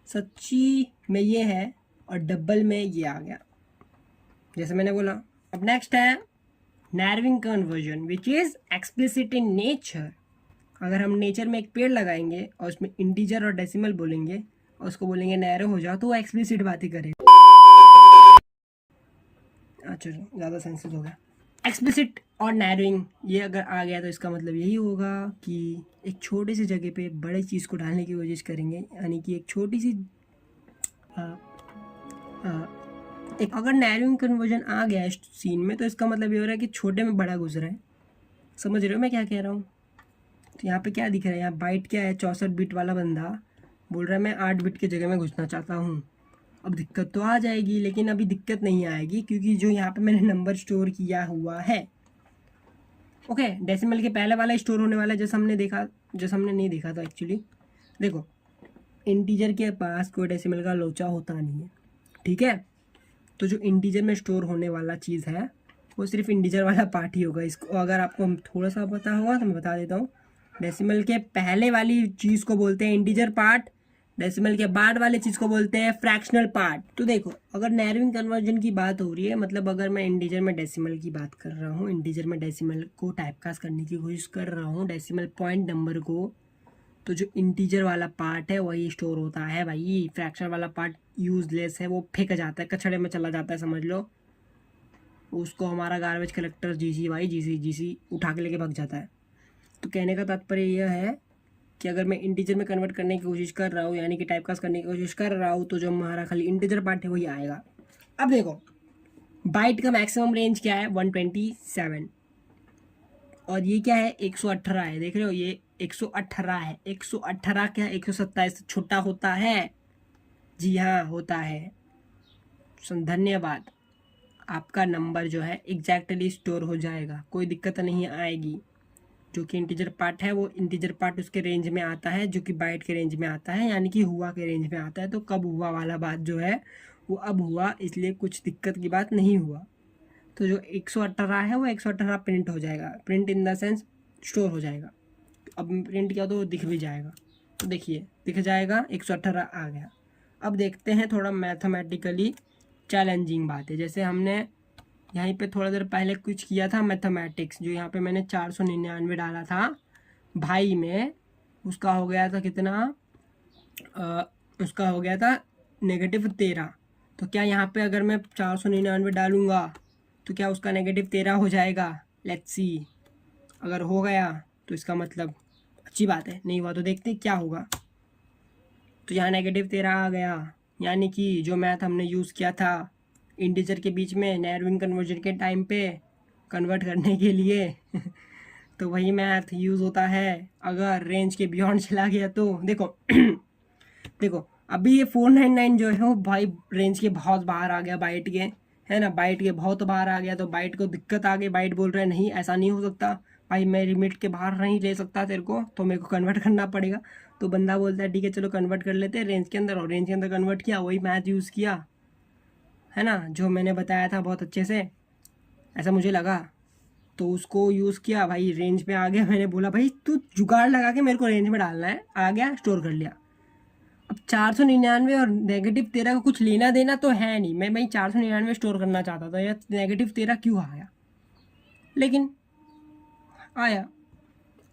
सच्ची में ये है और डबल में ये आ गया, जैसे मैंने बोला। अब नेक्स्ट है narrowing conversion, which is explicit in nature. अगर हम नेचर में एक पेड़ लगाएंगे और उसमें इंटीजर और डेसिमल बोलेंगे और उसको बोलेंगे नैरो हो जाओ, तो वो एक्सप्लिसिट बात ही करेगा। अच्छा, ज़्यादा सेंसिटिव हो गया। एक्सप्लिसिट और नैरोइंग ये अगर आ गया तो इसका मतलब यही होगा कि एक छोटी सी जगह पे एक बड़ी चीज़ को डालने की कोशिश करेंगे, यानी कि एक छोटी सी एक अगर नैरोइंग कन्वर्जन आ गया है सीन में तो इसका मतलब ये हो रहा है कि छोटे में बड़ा गुजरा है। समझ रहे हो मैं क्या कह रहा हूँ? तो यहाँ पे क्या दिख रहा है, यहाँ बाइट क्या है, 64 बिट वाला बंदा बोल रहा है मैं 8 बिट की जगह में घुसना चाहता हूँ। अब दिक्कत तो आ जाएगी, लेकिन अभी दिक्कत नहीं आएगी क्योंकि जो यहाँ पे मैंने नंबर स्टोर किया हुआ है, ओके, डेसिमल के पहले वाला स्टोर होने वाला है, जैसे हमने नहीं देखा था एक्चुअली। देखो, इंटीजर के पास कोई डेसिमल का लोचा होता नहीं है, ठीक है। तो जो इंटीजर में स्टोर होने वाला चीज़ है वो सिर्फ इंटीजर वाला पार्ट ही होगा। इसको अगर आपको थोड़ा सा पता होगा तो मैं बता देता हूँ। डेसिमल के पहले वाली चीज़ को बोलते हैं इंटीजर पार्ट, डेसिमल के बाद वाले चीज़ को बोलते हैं फ्रैक्शनल पार्ट। तो देखो, अगर नैरोइंग कन्वर्जन की बात हो रही है, मतलब अगर मैं इंटीजर में डेसिमल की बात कर रहा हूँ, इंटीजर में डेसिमल को टाइपकास्ट करने की कोशिश कर रहा हूँ, डेसिमल पॉइंट नंबर को, तो जो इंटीजर वाला पार्ट है वही स्टोर होता है भाई। फ्रैक्शन वाला पार्ट यूजलेस है, वो फेंक जाता है, कचड़े में चला जाता है, समझ लो। उसको हमारा गार्बेज कलेक्टर जीसी उठा के लेके भाग जाता है। तो कहने का तात्पर्य यह है कि अगर मैं इंटीजर में कन्वर्ट करने की कोशिश कर रहा हूँ, यानी कि टाइपकास्ट करने की कोशिश कर रहा हूँ, तो जो हमारा खाली इंटीजर पार्ट है वही आएगा। अब देखो, बाइट का मैक्सिमम रेंज क्या है, 127, और ये क्या है, 118 है। देख रहे हो, ये 118 है। 118 क्या, 127 से छोटा होता है? जी हाँ, होता है। धन्यवाद, आपका नंबर जो है एग्जैक्टली स्टोर हो जाएगा, कोई दिक्कत नहीं आएगी। जो कि इंटीजर पार्ट है वो इंटीजर पार्ट उसके रेंज में आता है, जो कि बाइट के रेंज में आता है, यानी कि हुआ के रेंज में आता है। तो कब हुआ वाला बात जो है वो अब हुआ, इसलिए कुछ दिक्कत की बात नहीं हुआ। तो जो 118 है वो 118 प्रिंट हो जाएगा, print in the sense store हो जाएगा। अब प्रिंट किया तो दिख भी जाएगा। तो देखिए, दिख जाएगा, 118 आ गया। अब देखते हैं थोड़ा मैथमेटिकली चैलेंजिंग बात है। जैसे हमने यहीं पे थोड़ा देर पहले कुछ किया था मैथमेटिक्स, जो यहाँ पे मैंने 499 डाला था भाई में, उसका हो गया था कितना, उसका हो गया था -13। तो क्या यहाँ पे अगर मैं 499 डालूँगा तो क्या उसका -13 हो जाएगा? Let's see. अगर हो गया तो इसका मतलब अच्छी बात है, नहीं हुआ तो देखते क्या होगा। तो यहाँ -13 आ गया, यानी कि जो मैथ हमने यूज़ किया था इंटीजर के बीच में नैरोइंग कन्वर्जन के टाइम पे कन्वर्ट करने के लिए तो वही मैथ यूज़ होता है अगर रेंज के बियॉन्ड चला गया तो। देखो देखो, अभी ये 499 जो है वो भाई रेंज के बहुत बाहर आ गया, बाइट के, है ना, बाइट के बहुत बाहर आ गया। तो बाइट को दिक्कत आ गई, बाइट बोल रहे हैं नहीं ऐसा नहीं हो सकता भाई, मैं लिमिट के बाहर नहीं ले सकता तेरे को, तो मेरे को कन्वर्ट करना पड़ेगा। तो बंदा बोलता है ठीक है चलो कन्वर्ट कर लेते हैं रेंज के अंदर, और रेंज के अंदर कन्वर्ट किया, वही मैथ यूज़ किया, है ना, जो मैंने बताया था बहुत अच्छे से, ऐसा मुझे लगा। तो उसको यूज़ किया भाई, रेंज में आ गया। मैंने बोला भाई तू जुगाड़ लगा के मेरे को रेंज में डालना है, आ गया, स्टोर कर लिया। अब 499 और -13 का कुछ लेना देना तो है नहीं, मैं भाई 499 स्टोर करना चाहता था, या -13 क्यों आ गया, लेकिन आया।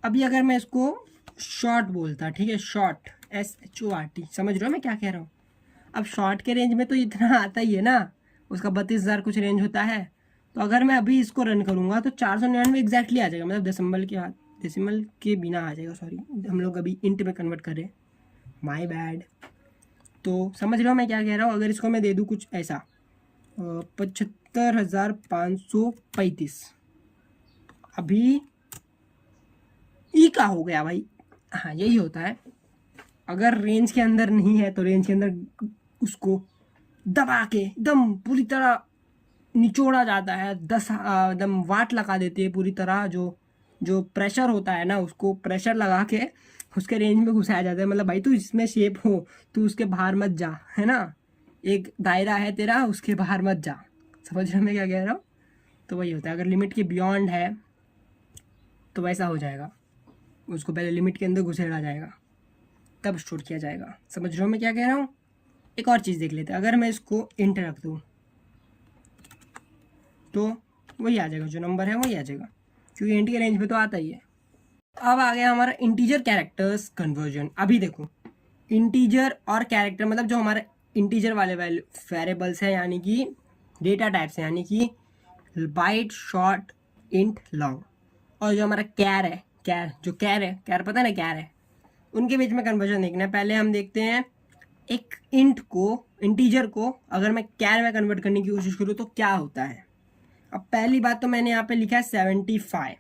अभी अगर मैं इसको शॉर्ट बोलता, ठीक है, शॉर्ट, SHORT, समझ रहे हो मैं क्या कह रहा हूँ? अब शॉर्ट के रेंज में तो इतना आता ही है ना, उसका 32,000 कुछ रेंज होता है। तो अगर मैं अभी इसको रन करूँगा तो 499 एग्जैक्टली आ जाएगा, मतलब डेसिमल के बिना आ जाएगा। सॉरी, हम लोग अभी इंट में कन्वर्ट करें, माय बैड। तो समझ रहे हो मैं क्या कह रहा हूँ? अगर इसको मैं दे दूँ कुछ ऐसा 75,535, अभी ई का हो गया भाई। हाँ, यही होता है, अगर रेंज के अंदर नहीं है तो रेंज के अंदर उसको दबा के एकदम पूरी तरह निचोड़ा जाता है, 10 एकदम वाट लगा देती है पूरी तरह। जो प्रेशर होता है ना, उसको प्रेशर लगा के उसके रेंज में घुसाया जाता है। मतलब भाई तू इसमें शेप हो, तू उसके बाहर मत जा, है ना, एक दायरा है तेरा, उसके बाहर मत जा। समझ रहे हो मैं क्या कह रहा हूँ? तो वही होता है, अगर लिमिट के बियॉन्ड है तो वैसा हो जाएगा, उसको पहले लिमिट के अंदर घुसेड़ा जाएगा, तब स्टोर किया जाएगा। समझ रहे हो मैं क्या कह रहा हूँ? एक और चीज़ देख लेते हैं, अगर मैं इसको इंट रख दूँ तो वही आ जाएगा, जो नंबर है वही आ जाएगा, क्योंकि इंट के रेंज में तो आता ही है। अब आ गया हमारा इंटीजर कैरेक्टर्स कन्वर्जन। अभी देखो, इंटीजर और कैरेक्टर, मतलब जो हमारे इंटीजर वाले वेरिएबल्स हैं, यानी कि डेटा टाइप्स हैं, यानी कि बाइट, शॉर्ट, इंट, लॉन्ग, और जो हमारा कैर है, कैर पता है ना, कैर है, उनके बीच में कन्वर्जन देखना है। पहले हम देखते हैं एक इंटीजर को अगर मैं कैर में कन्वर्ट करने की कोशिश करूँ तो क्या होता है। अब पहली बात तो मैंने यहाँ पे लिखा है 75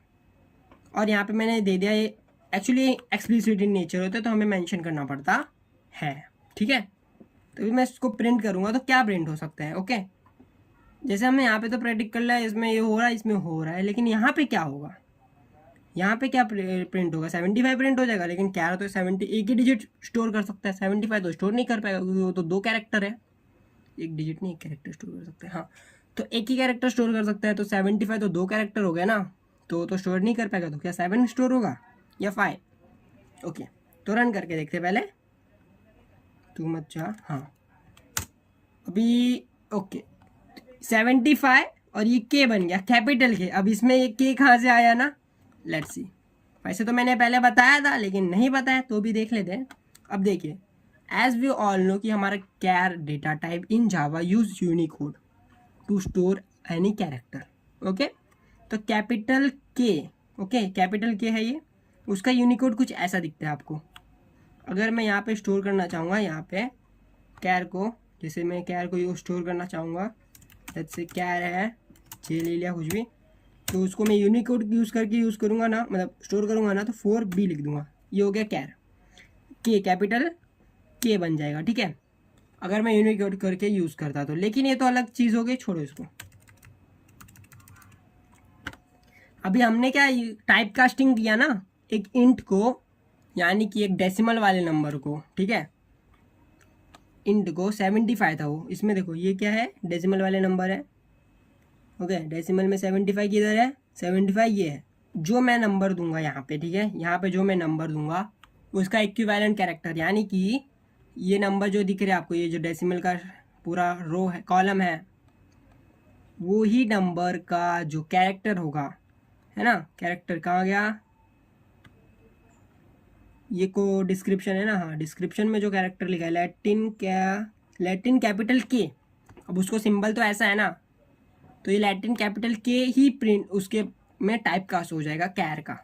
और यहाँ पे मैंने दे दिया, ये एक्चुअली एक्सप्लिसिट इन नेचर होता है तो हमें मेंशन करना पड़ता है, ठीक है। तो अभी मैं इसको प्रिंट करूँगा तो क्या प्रिंट हो सकता है, ओके। जैसे हमने यहाँ पे तो प्रेडिक्ट कर लिया, इसमें ये हो रहा है, इसमें हो रहा है, लेकिन यहाँ पे क्या होगा, यहाँ पे क्या प्रिंट होगा, 75 प्रिंट हो जाएगा। लेकिन क्या तो 70 एक ही डिजिट स्टोर कर सकता है, 75 तो स्टोर नहीं कर पाएगा क्योंकि वो तो 2 कैरेक्टर है। एक डिजिट नहीं, एक कैरेक्टर स्टोर कर सकते हैं, हाँ। तो एक ही कैरेक्टर स्टोर कर सकता है, तो 75 तो 2 कैरेक्टर हो गया ना, तो स्टोर नहीं कर पाएगा। तो क्या 7 स्टोर होगा या 5? ओके, तो रन करके देखते पहले, तू मत जा, हाँ अभी ओके 75 और ये के बन गया कैपिटल के। अब इसमें ये के कहाँ से आया ना, लेट्स सी। वैसे तो मैंने पहले बताया था लेकिन नहीं बताया तो भी देख लेते हैं। अब देखिए, एज वी ऑल नो कि हमारा char data type in Java use Unicode to store any character, okay. तो capital K, okay capital K है ये, उसका यूनिकोड कुछ ऐसा दिखता है आपको। अगर मैं यहाँ पे स्टोर करना चाहूँगा, यहाँ पे कैर को, जैसे मैं कैर को स्टोर करना चाहूँगा, जैसे कैर है, जे ले लिया कुछ भी, तो उसको मैं यूनिकोड यूज़ करके यूज़ करूँगा ना, मतलब स्टोर करूँगा ना, तो 4B लिख दूँगा, ये हो गया कैर। के कैपिटल के बन जाएगा, ठीक है, अगर मैं यूनिकोड करके यूज़ करता तो। लेकिन ये तो अलग चीज़ हो गई, छोड़ो इसको। अभी हमने क्या टाइप कास्टिंग किया ना, एक इंट को, यानी कि एक डेसिमल वाले नंबर को, ठीक है, इंट को 75 था वो, इसमें देखो ये क्या है, डेसिमल वाले नंबर है, ओके। डेसिमल में 75 किधर है, 75 ये है। जो मैं नंबर दूंगा यहाँ पे, ठीक है, यहाँ पे जो मैं नंबर दूंगा उसका इक्विवेलेंट कैरेक्टर, यानी कि ये नंबर जो दिख रहे हैं आपको, ये जो डेसिमल का पूरा रो है, कॉलम है, वो ही नंबर का जो कैरेक्टर होगा, है ना। कैरेक्टर कहाँ गया, ये को डिस्क्रिप्शन है ना, हाँ डिस्क्रिप्शन में जो कैरेक्टर लिखा है लैटिन कैपिटल के। अब उसको सिंबल तो ऐसा है ना, तो ये लैटिन कैपिटल के ही प्रिंट उसके में टाइप कास्ट हो जाएगा कैर का।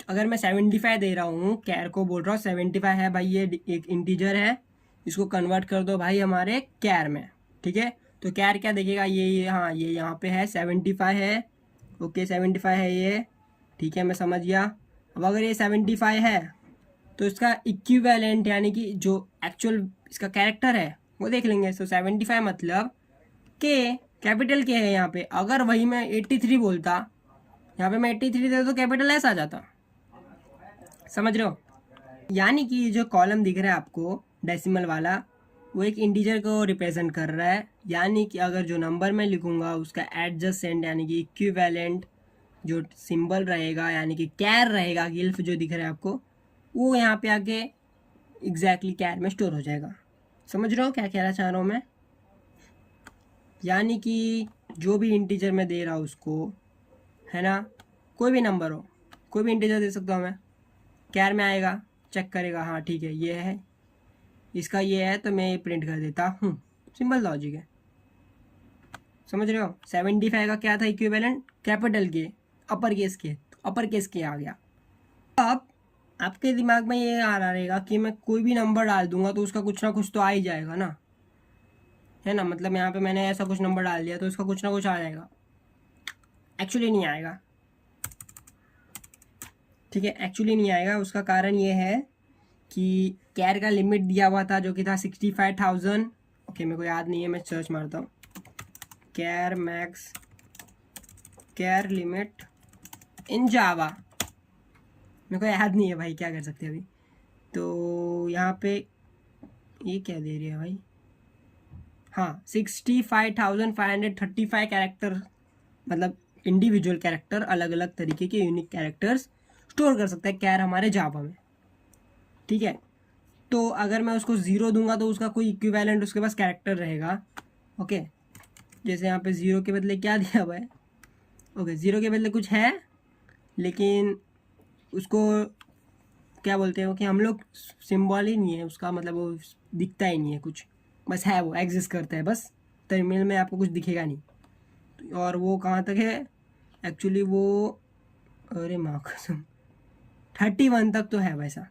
अगर मैं 75 दे रहा हूँ, कैर को बोल रहा हूँ 75 है भाई, ये एक इंटीजर है, इसको कन्वर्ट कर दो भाई हमारे कैर में, ठीक है। तो कैर क्या देखेगा, ये हाँ ये यहाँ पे है 75 है, ओके 75 है ये, ठीक है मैं समझ गया। अब अगर ये 75 है तो इसका इक्विवेलेंट यानी कि जो एक्चुअल इसका कैरेक्टर है वो देख लेंगे। तो 75 मतलब के कैपिटल के है यहाँ पे। अगर वही मैं 83 बोलता, यहाँ पे मैं 83 देता तो कैपिटल एस आ जाता, समझ रहे हो। यानी कि जो कॉलम दिख रहा है आपको डेसिमल वाला, वो एक इंटीजर को रिप्रेजेंट कर रहा है। यानी कि अगर जो नंबर मैं लिखूंगा उसका एडजसेंट यानी कि इक्विवेलेंट जो सिंबल रहेगा, यानी कि कैर रहेगा, गिल्फ जो दिख रहा है आपको, वो यहाँ पे आके एग्जैक्टली कैर में स्टोर हो जाएगा। समझ रहे हो क्या कहना चाह रहा हूँ मैं। यानी कि जो भी इंटीजर मैं दे रहा हूँ उसको, है ना, कोई भी नंबर हो, कोई भी इंटीजर दे सकता हूँ मैं, कैर में आएगा, चेक करेगा, हाँ ठीक है ये है, इसका ये है, तो मैं ये प्रिंट कर देता हूँ। सिंपल लॉजिक है, समझ रहे हो। 75 का क्या था इक्विवेलेंट, कैपिटल के, अपर केस के, तो अपर केस के आ गया। अब आपके दिमाग में ये आ रहा रहेगा कि मैं कोई भी नंबर डाल दूंगा तो उसका कुछ ना कुछ तो आ ही जाएगा ना, है ना। मतलब यहाँ पे मैंने ऐसा कुछ नंबर डाल दिया तो उसका कुछ ना कुछ आ जाएगा। एक्चुअली नहीं आएगा, ठीक है, एक्चुअली नहीं आएगा। उसका कारण ये है कि कैर का लिमिट दिया हुआ था जो कि था 65,000, ओके मेरे को याद नहीं है, मैं सर्च मारता हूँ, कैर मैक्स कैर लिमिट इन जावा, मेरे को याद नहीं है भाई, क्या कर सकते हैं अभी। तो यहाँ पे ये क्या दे रही है भाई, हाँ 65,535 कैरेक्टर, मतलब इंडिविजुअल कैरेक्टर, अलग अलग तरीके के यूनिक कैरेक्टर्स स्टोर कर सकता है कैर हमारे जावा में, ठीक है। तो अगर मैं उसको 0 दूंगा तो उसका कोई इक्विवेलेंट उसके पास कैरेक्टर रहेगा, ओके। जैसे यहाँ पे 0 के बदले क्या दिया हुआ है, ओके 0 के बदले कुछ है, लेकिन उसको क्या बोलते हैं कि हम लोग सिंबल ही नहीं है उसका, मतलब वो दिखता ही नहीं है कुछ, बस है वो एग्जिस्ट करता है बस, टर्मिनल में आपको कुछ दिखेगा नहीं। और वो कहाँ तक है एक्चुअली वो, अरे माँ कसम 31 तक तो है वैसा,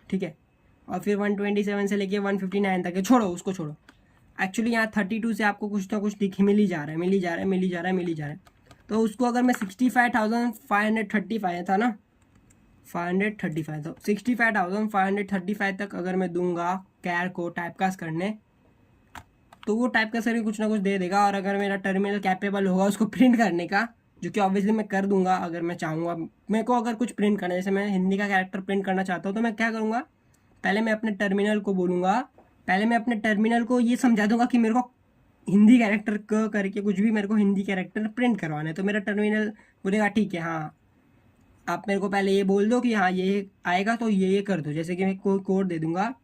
ठीक है। और फिर 127 से लेके 159 तक है, छोड़ो उसको छोड़ो। एक्चुअली यहाँ 32 से आपको कुछ ना कुछ दिख मिल ही जा रहा है, मिल ही जा रहा है। तो उसको अगर मैं 65,535 था ना, 535, तो 65,535 तक अगर मैं दूंगा कैर को टाइपकास्ट करने, तो वो टाइपकास्ट करके कुछ ना कुछ दे देगा। और अगर मेरा टर्मिनल कैपेबल होगा उसको प्रिंट करने का, जो कि ऑब्वियसली मैं कर दूंगा अगर मैं चाहूँगा। मेरे को अगर कुछ प्रिंट करना है, जैसे मैं हिंदी का कैरेक्टर प्रिंट करना चाहता हूँ, तो मैं क्या करूँगा, पहले मैं अपने टर्मिनल को बोलूँगा, पहले मैं अपने टर्मिनल को ये समझा दूंगा कि मेरे को हिंदी कैरेक्टर करके कुछ भी मेरे को हिंदी कैरेक्टर प्रिंट करवाना है। तो मेरा टर्मिनल बोलेगा ठीक है, हाँ आप मेरे को पहले ये बोल दो कि हाँ ये आएगा तो ये कर दो। जैसे कि मैं कोई कोड दे दूंगा,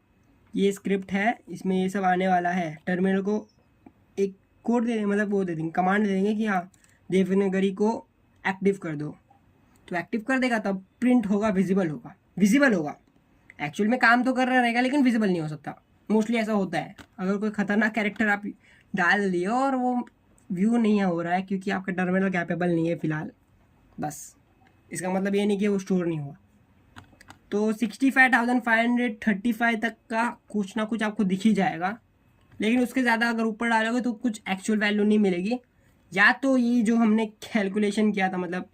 ये स्क्रिप्ट है, इसमें ये सब आने वाला है। टर्मिनल को एक कोड दे देंगे, मतलब वो दे देंगे, कमांड दे देंगे कि हाँ देवनागरी को एक्टिव कर दो, तो एक्टिव कर देगा, तब प्रिंट होगा, विजिबल होगा। एक्चुअल में काम तो कर रहा रहेगा लेकिन विजिबल नहीं हो सकता। मोस्टली ऐसा होता है, अगर कोई खतरनाक कैरेक्टर आप डाल दिए और वो व्यू नहीं हो रहा है क्योंकि आपका टर्मिनल कैपेबल नहीं है फिलहाल, बस इसका मतलब ये नहीं कि वो स्टोर नहीं हुआ। तो 65,535 तक का कुछ ना कुछ आपको दिख ही जाएगा, लेकिन उसके ज़्यादा अगर ऊपर डालोगे तो कुछ एक्चुअल वैल्यू नहीं मिलेगी। या तो ये जो हमने कैलकुलेशन किया था, मतलब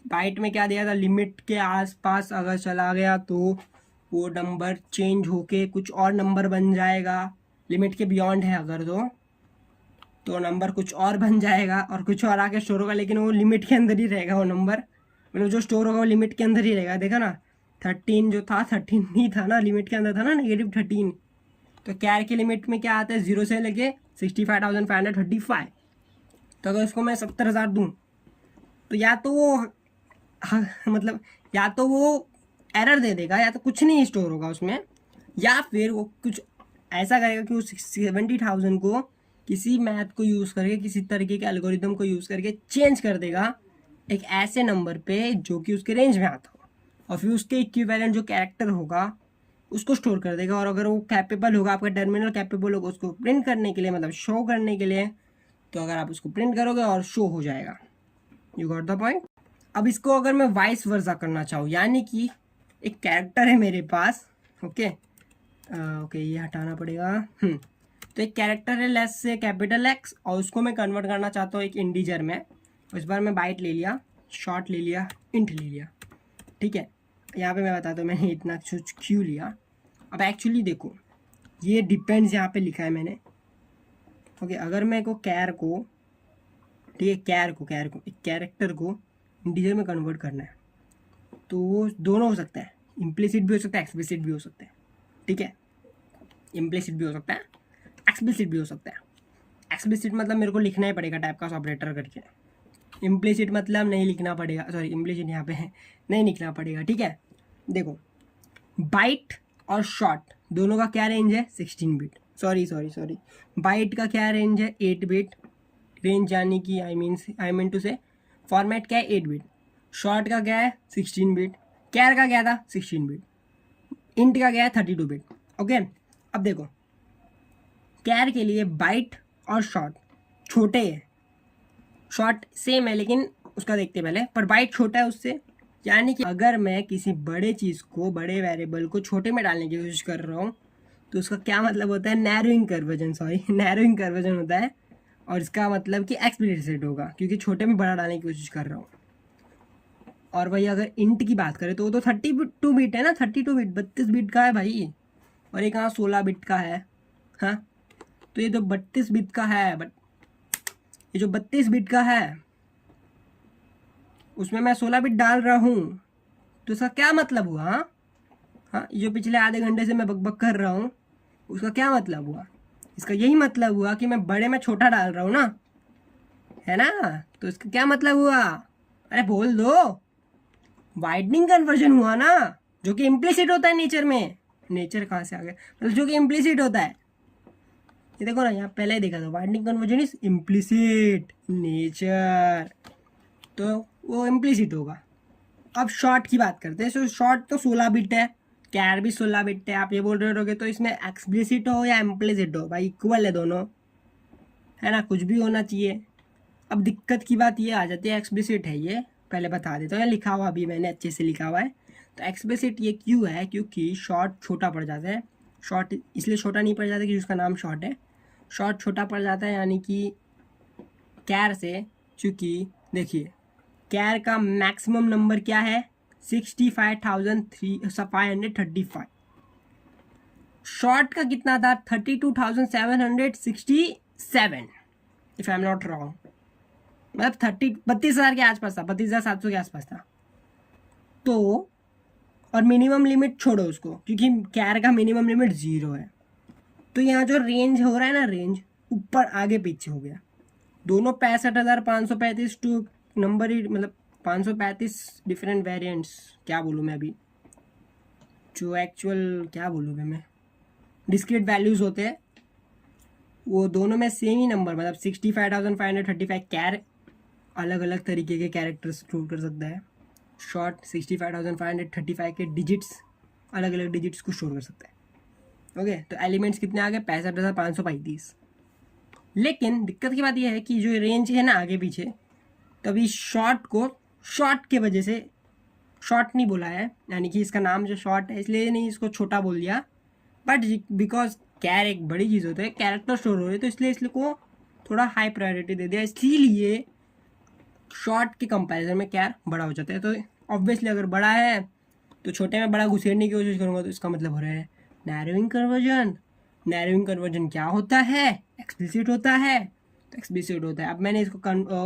बाइट में क्या दिया था, लिमिट के आसपास अगर चला गया तो वो नंबर चेंज होके कुछ और नंबर बन जाएगा। लिमिट के बियॉन्ड है अगर तो नंबर कुछ और बन जाएगा और कुछ और आके स्टोर होगा, लेकिन वो लिमिट के अंदर ही रहेगा वो नंबर, मतलब जो स्टोर होगा वो लिमिट के अंदर ही रहेगा। देखा ना 13 जो था, 13 नहीं था ना, लिमिट के अंदर था ना, -13। तो कैर की लिमिट में क्या आता है, 0 से लेके 65,535। तो अगर उसको मैं 70,000 दूँ तो या तो वो मतलब या तो वो एरर दे देगा, या तो कुछ नहीं स्टोर होगा उसमें, या फिर वो कुछ ऐसा करेगा कि वो 70,000 को किसी मैथ को यूज़ करके, किसी तरीके के एल्गोरिदम को यूज़ करके चेंज कर देगा एक ऐसे नंबर पे जो कि उसके रेंज में आता हो, और फिर उसके इक्विवेलेंट जो कैरेक्टर होगा उसको स्टोर कर देगा। और अगर वो कैपेबल होगा, आपका टर्मिनल कैपेबल होगा उसको प्रिंट करने के लिए, मतलब शो करने के लिए, तो अगर आप उसको प्रिंट करोगे और शो हो जाएगा। You got the point. अब इसको अगर मैं वाइस वर्सा करना चाहूँ, यानी कि एक कैरेक्टर है मेरे पास, ओके ये हटाना पड़ेगा। तो एक कैरेक्टर है लेस से कैपिटल एक्स, और उसको मैं कन्वर्ट करना चाहता हूँ एक इंटीजर में। इस बार मैं बाइट ले लिया, शॉर्ट ले लिया, इंट ले लिया, ठीक है। यहाँ पे मैं बताता हूँ मैंने इतना कुछ क्यों लिया। अब एक्चुअली देखो, ये डिपेंड्स यहाँ पे लिखा है मैंने, ओके। अगर मैं को कैर को, ठीक है, कैर को एक कैरेक्टर को इंटीजर में कन्वर्ट करना है, तो वो दोनों हो सकता है, इम्प्लिसिट भी हो सकता है, एक्सप्लिसिट भी हो सकता है, ठीक है। इम्प्लिसिट भी हो सकता है, एक्सप्लिसिट भी हो सकता है। एक्सप्लिसिट मतलब मेरे को लिखना ही पड़ेगा टाइपकास्ट ऑपरेटर करके, इम्प्लिसिट मतलब नहीं लिखना पड़ेगा, सॉरी इम्प्लिसिट यहाँ पे है, नहीं लिखना पड़ेगा, ठीक है। देखो बाइट और शॉर्ट दोनों का क्या रेंज है, 16 बिट, सॉरी बाइट का क्या रेंज है, 8 बिट रेंज, यानी कि आई मीन टू से फॉर्मेट क्या है, 8 बिट। शॉर्ट का क्या है, 16 बिट। कैर का क्या था, 16 बिट। इंट का क्या है, 32 बिट, ओके। अब देखो कैर के लिए बाइट और शॉर्ट छोटे हैं, शॉर्ट सेम है लेकिन उसका देखते पहले, पर बाइट छोटा है उससे। यानी कि अगर मैं किसी बड़े चीज़ को, बड़े वेरिएबल को छोटे में डालने की कोशिश कर रहा हूँ, तो उसका क्या मतलब होता है, नैरोइंग कन्वर्जन होता है। और इसका मतलब कि एक्सप्लिसिट होगा, क्योंकि छोटे में बड़ा डालने की कोशिश कर रहा हूँ। और भाई अगर इंट की बात करें तो वो तो 32 बिट है ना, 32 बिट 32 बिट का है भाई, और एक कहाँ 16 बिट का है, हाँ। तो ये जो 32 बिट का है, ये जो 32 बिट का है उसमें मैं 16 बिट डाल रहा हूँ, तो इसका क्या मतलब हुआ, हाँ जो पिछले आधे घंटे से मैं बकबक कर रहा हूँ उसका क्या मतलब हुआ, इसका यही मतलब हुआ कि मैं बड़े में छोटा डाल रहा हूँ ना, है ना। तो इसका क्या मतलब हुआ, अरे बोल दो, वाइडनिंग कन्वर्जन हुआ ना, जो कि इम्प्लिसिट होता है नेचर में। नेचर कहाँ से आ गया, मतलब जो कि इम्प्लिसिट होता है। ये देखो ना, यहाँ पहले ही देखा था, widening conversion is implicit nature, तो वो इम्प्लिसिट होगा। अब शॉर्ट की बात करते हैं। तो शॉर्ट तो 16 बिट है, कैर भी 16 बिट है। आप ये बोल रहे होगे तो इसमें एक्सप्लिसिट हो या इम्प्लिसिट हो, भाई इक्वल है दोनों, है ना, कुछ भी होना चाहिए। अब दिक्कत की बात ये आ जाती है, एक्सप्लिसिट है ये, पहले बता देता हूँ, लिखा हुआ अभी मैंने अच्छे से लिखा हुआ है। तो एक्सप्लिसिट ये क्यों है, क्योंकि शॉर्ट छोटा पड़ जाता है। शॉर्ट इसलिए छोटा नहीं पड़ जाता कि उसका नाम शॉर्ट है, शॉर्ट छोटा पड़ जाता है यानी कि कैर से। चूँकि देखिए कैर का मैक्सिमम नंबर क्या है 65,535, शॉर्ट का कितना था 32,767 if I am not wrong, मतलब 32,000 के आसपास था, 32,700 के आसपास था। तो और मिनिमम लिमिट छोड़ो उसको क्योंकि कैर का मिनिमम लिमिट 0 है। तो यहाँ जो रेंज हो रहा है ना, रेंज ऊपर आगे पीछे हो गया दोनों। 65,535 टू नंबर ही मतलब 535 डिफरेंट वेरिएंट्स, क्या बोलूँ मैं अभी, जो एक्चुअल क्या बोलूँ मैं, डिस्क्रीट वैल्यूज़ होते हैं वो दोनों में सेम ही नंबर, मतलब 65,535 कैर अलग अलग तरीके के कैरेक्टर्स स्टोर कर सकता है। शॉर्ट 65,535 के डिजिट्स अलग अलग डिजिट्स को स्टोर कर सकता है। ओके, तो एलिमेंट्स कितने आ गए 65,535। लेकिन दिक्कत की बात यह है कि जो रेंज है ना आगे पीछे, तभी शॉर्ट को शॉर्ट के वजह से शॉर्ट नहीं बोला है, यानी कि इसका नाम जो शॉर्ट है इसलिए नहीं इसको छोटा बोल दिया, बट बिकॉज कैर एक बड़ी चीज़ होती है, कैरेक्टर स्टोर हो रहे तो इसलिए को थोड़ा हाई प्रायोरिटी दे दिया, इसीलिए शॉर्ट के कंपैरिजन में कैर बड़ा हो जाता है। तो ऑब्वियसली अगर बड़ा है तो छोटे में बड़ा घुसेड़ने की कोशिश करूँगा, तो इसका मतलब हो रहा है नैरोइंग कन्वर्जन। नैरोइंग कन्वर्जन क्या होता है, एक्सप्लिसिट होता है, तो एक्सप्लिसिट होता है। अब मैंने इसको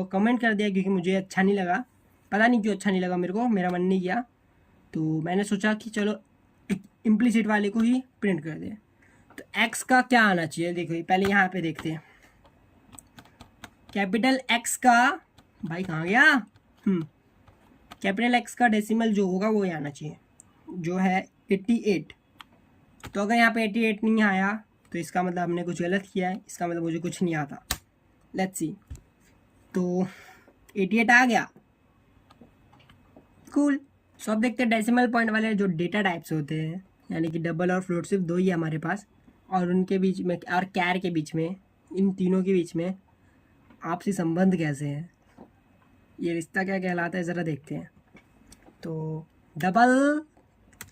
कमेंट कर दिया क्योंकि मुझे अच्छा नहीं लगा, पता नहीं क्यों अच्छा नहीं लगा मेरे को, मेरा मन नहीं किया, तो मैंने सोचा कि चलो इम्प्लिसिट वाले को ही प्रिंट कर दें। तो एक्स का क्या आना चाहिए, देखो पहले यहाँ पे देखते हैं। कैपिटल एक्स का, भाई कहाँ गया, कैपिटल एक्स का डेसिमल जो होगा वो आना चाहिए, जो है 88। तो अगर यहाँ पे 88 नहीं आया तो इसका मतलब हमने कुछ गलत किया है, इसका मतलब मुझे कुछ नहीं आता। लेट्स सी, तो 88 आ गया, कूल। सो अब देखते हैं डेसिमल पॉइंट वाले जो डेटा टाइप्स होते हैं, यानी कि डबल और फ्लोट सिर्फ दो ही है हमारे पास, और उनके बीच में और कैर के बीच में, इन तीनों के बीच में आपसी संबंध कैसे हैं, ये रिश्ता क्या कहलाता है ज़रा देखते हैं। तो डबल,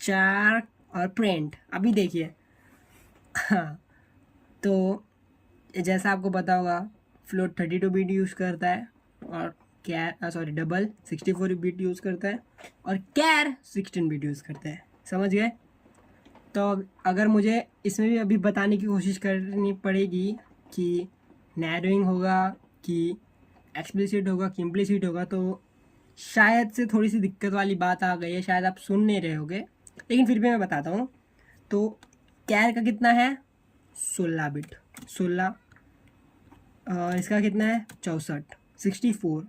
चार और प्रिंट, अभी देखिए हाँ, तो जैसा आपको पता होगा फ्लोट 32 बिट यूज़ करता है और कैर डबल 64 बिट यूज़ करता है और कैर 16 बिट यूज़ करता है, समझ गए। तो अगर मुझे इसमें भी अभी बताने की कोशिश करनी पड़ेगी कि नैरोइंग होगा कि एक्सप्लिसिट होगा कि इम्प्लिसिट होगा, तो शायद से थोड़ी सी दिक्कत वाली बात आ गई है, शायद आप सुन नहीं रहे होगे, लेकिन फिर भी मैं बताता हूँ। तो कैर का कितना है 16 बिट, 16, इसका कितना है 64, 64।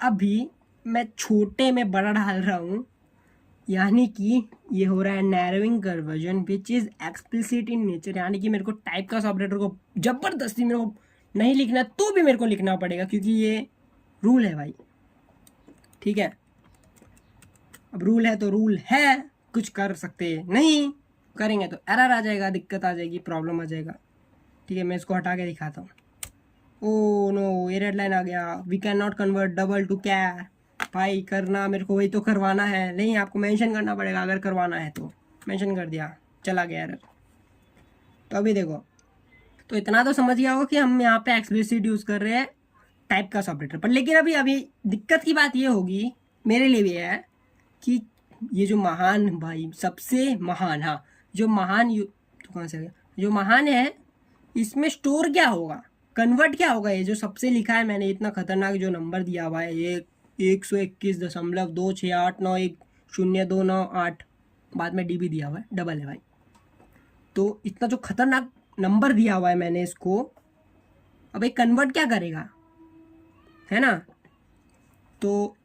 अभी मैं छोटे में बड़ा डाल रहा हूँ, यानी कि ये हो रहा है narrowing conversion which is explicit in nature, यानी कि मेरे को टाइप कास्ट ऑपरेटर को ज़बरदस्ती मेरे को नहीं लिखना तो भी मेरे को लिखना पड़ेगा क्योंकि ये रूल है भाई, ठीक है। अब रूल है तो रूल है, कुछ कर सकते नहीं, करेंगे तो एरर आ जाएगा, दिक्कत आ जाएगी, प्रॉब्लम आ जाएगा, ठीक है। मैं इसको हटा के दिखाता हूँ। ओ नो, ये रेड लाइन आ गया, we can not convert double to char. भाई करना मेरे को वही तो करवाना है, नहीं आपको मेंशन करना पड़ेगा, अगर करवाना है तो मेंशन कर दिया, चला गया एरर। तो अभी देखो, तो इतना तो समझ गया होगा कि हम यहाँ पे एक्सप्लिसिट यूज़ कर रहे हैं टाइप कास्ट ऑपरेटर पर। लेकिन अभी दिक्कत की बात ये होगी मेरे लिए भी है कि ये जो महान भाई सबसे महान, हाँ जो महान तो कहाँ से आ गया, जो महान है इसमें स्टोर क्या होगा, कन्वर्ट क्या होगा, ये जो सबसे लिखा है मैंने इतना खतरनाक जो नंबर दिया हुआ है ये 121.268901029 बाद में DB दिया हुआ है, डबल है भाई। तो इतना जो खतरनाक नंबर दिया हुआ है मैंने इसको, अब एक कन्वर्ट क्या करेगा, है ना। तो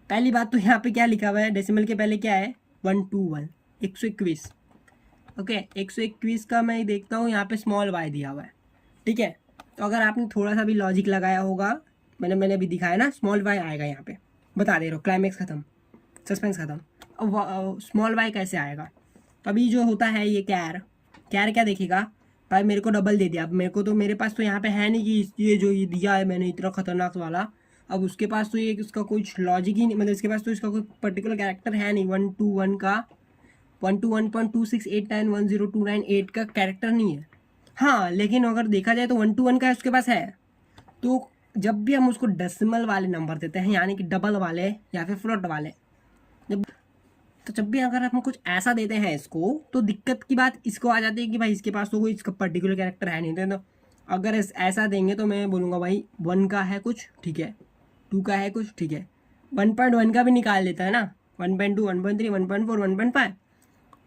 पहली बात तो यहाँ पे क्या लिखा हुआ है, डेसिमल के पहले क्या है 121, 121, ओके 121 का मैं देखता हूँ यहाँ पे स्मॉल y दिया हुआ है, ठीक है। तो अगर आपने थोड़ा सा भी लॉजिक लगाया होगा, मैंने अभी दिखाया ना, स्मॉल y आएगा यहाँ पे, बता दे रहा हूँ, क्लाइमेक्स ख़त्म, सस्पेंस ख़त्म। अब स्मॉल y कैसे आएगा, तो अभी जो होता है ये कैर क्या देखेगा, भाई मेरे को डबल दे दिया, अब मेरे को तो मेरे पास तो यहाँ पे है नहीं कि ये जो ये दिया है मैंने इतना खतरनाक वाला, अब उसके पास तो ये उसका कुछ लॉजिक ही नहीं, मतलब इसके पास तो इसका कोई पर्टिकुलर कैरेक्टर है नहीं। 121 का 121.268910298 का कैरेक्टर नहीं है। हाँ, लेकिन अगर देखा जाए तो 121 का उसके पास है। तो जब भी हम उसको डेसिमल वाले नंबर देते हैं, यानी कि डबल वाले या फिर फ्लोट वाले, जब भी अगर हम कुछ ऐसा देते हैं इसको, तो दिक्कत की बात इसको आ जाती है कि भाई इसके पास तो कोई इसका पर्टिकुलर कैरेक्टर है नहीं। तो अगर ऐसा देंगे तो मैं बोलूँगा भाई 1 का है कुछ, ठीक है, 2 का है कुछ, ठीक है, 1.1 का भी निकाल लेता है ना, 1.2 1.3 1.4 1.5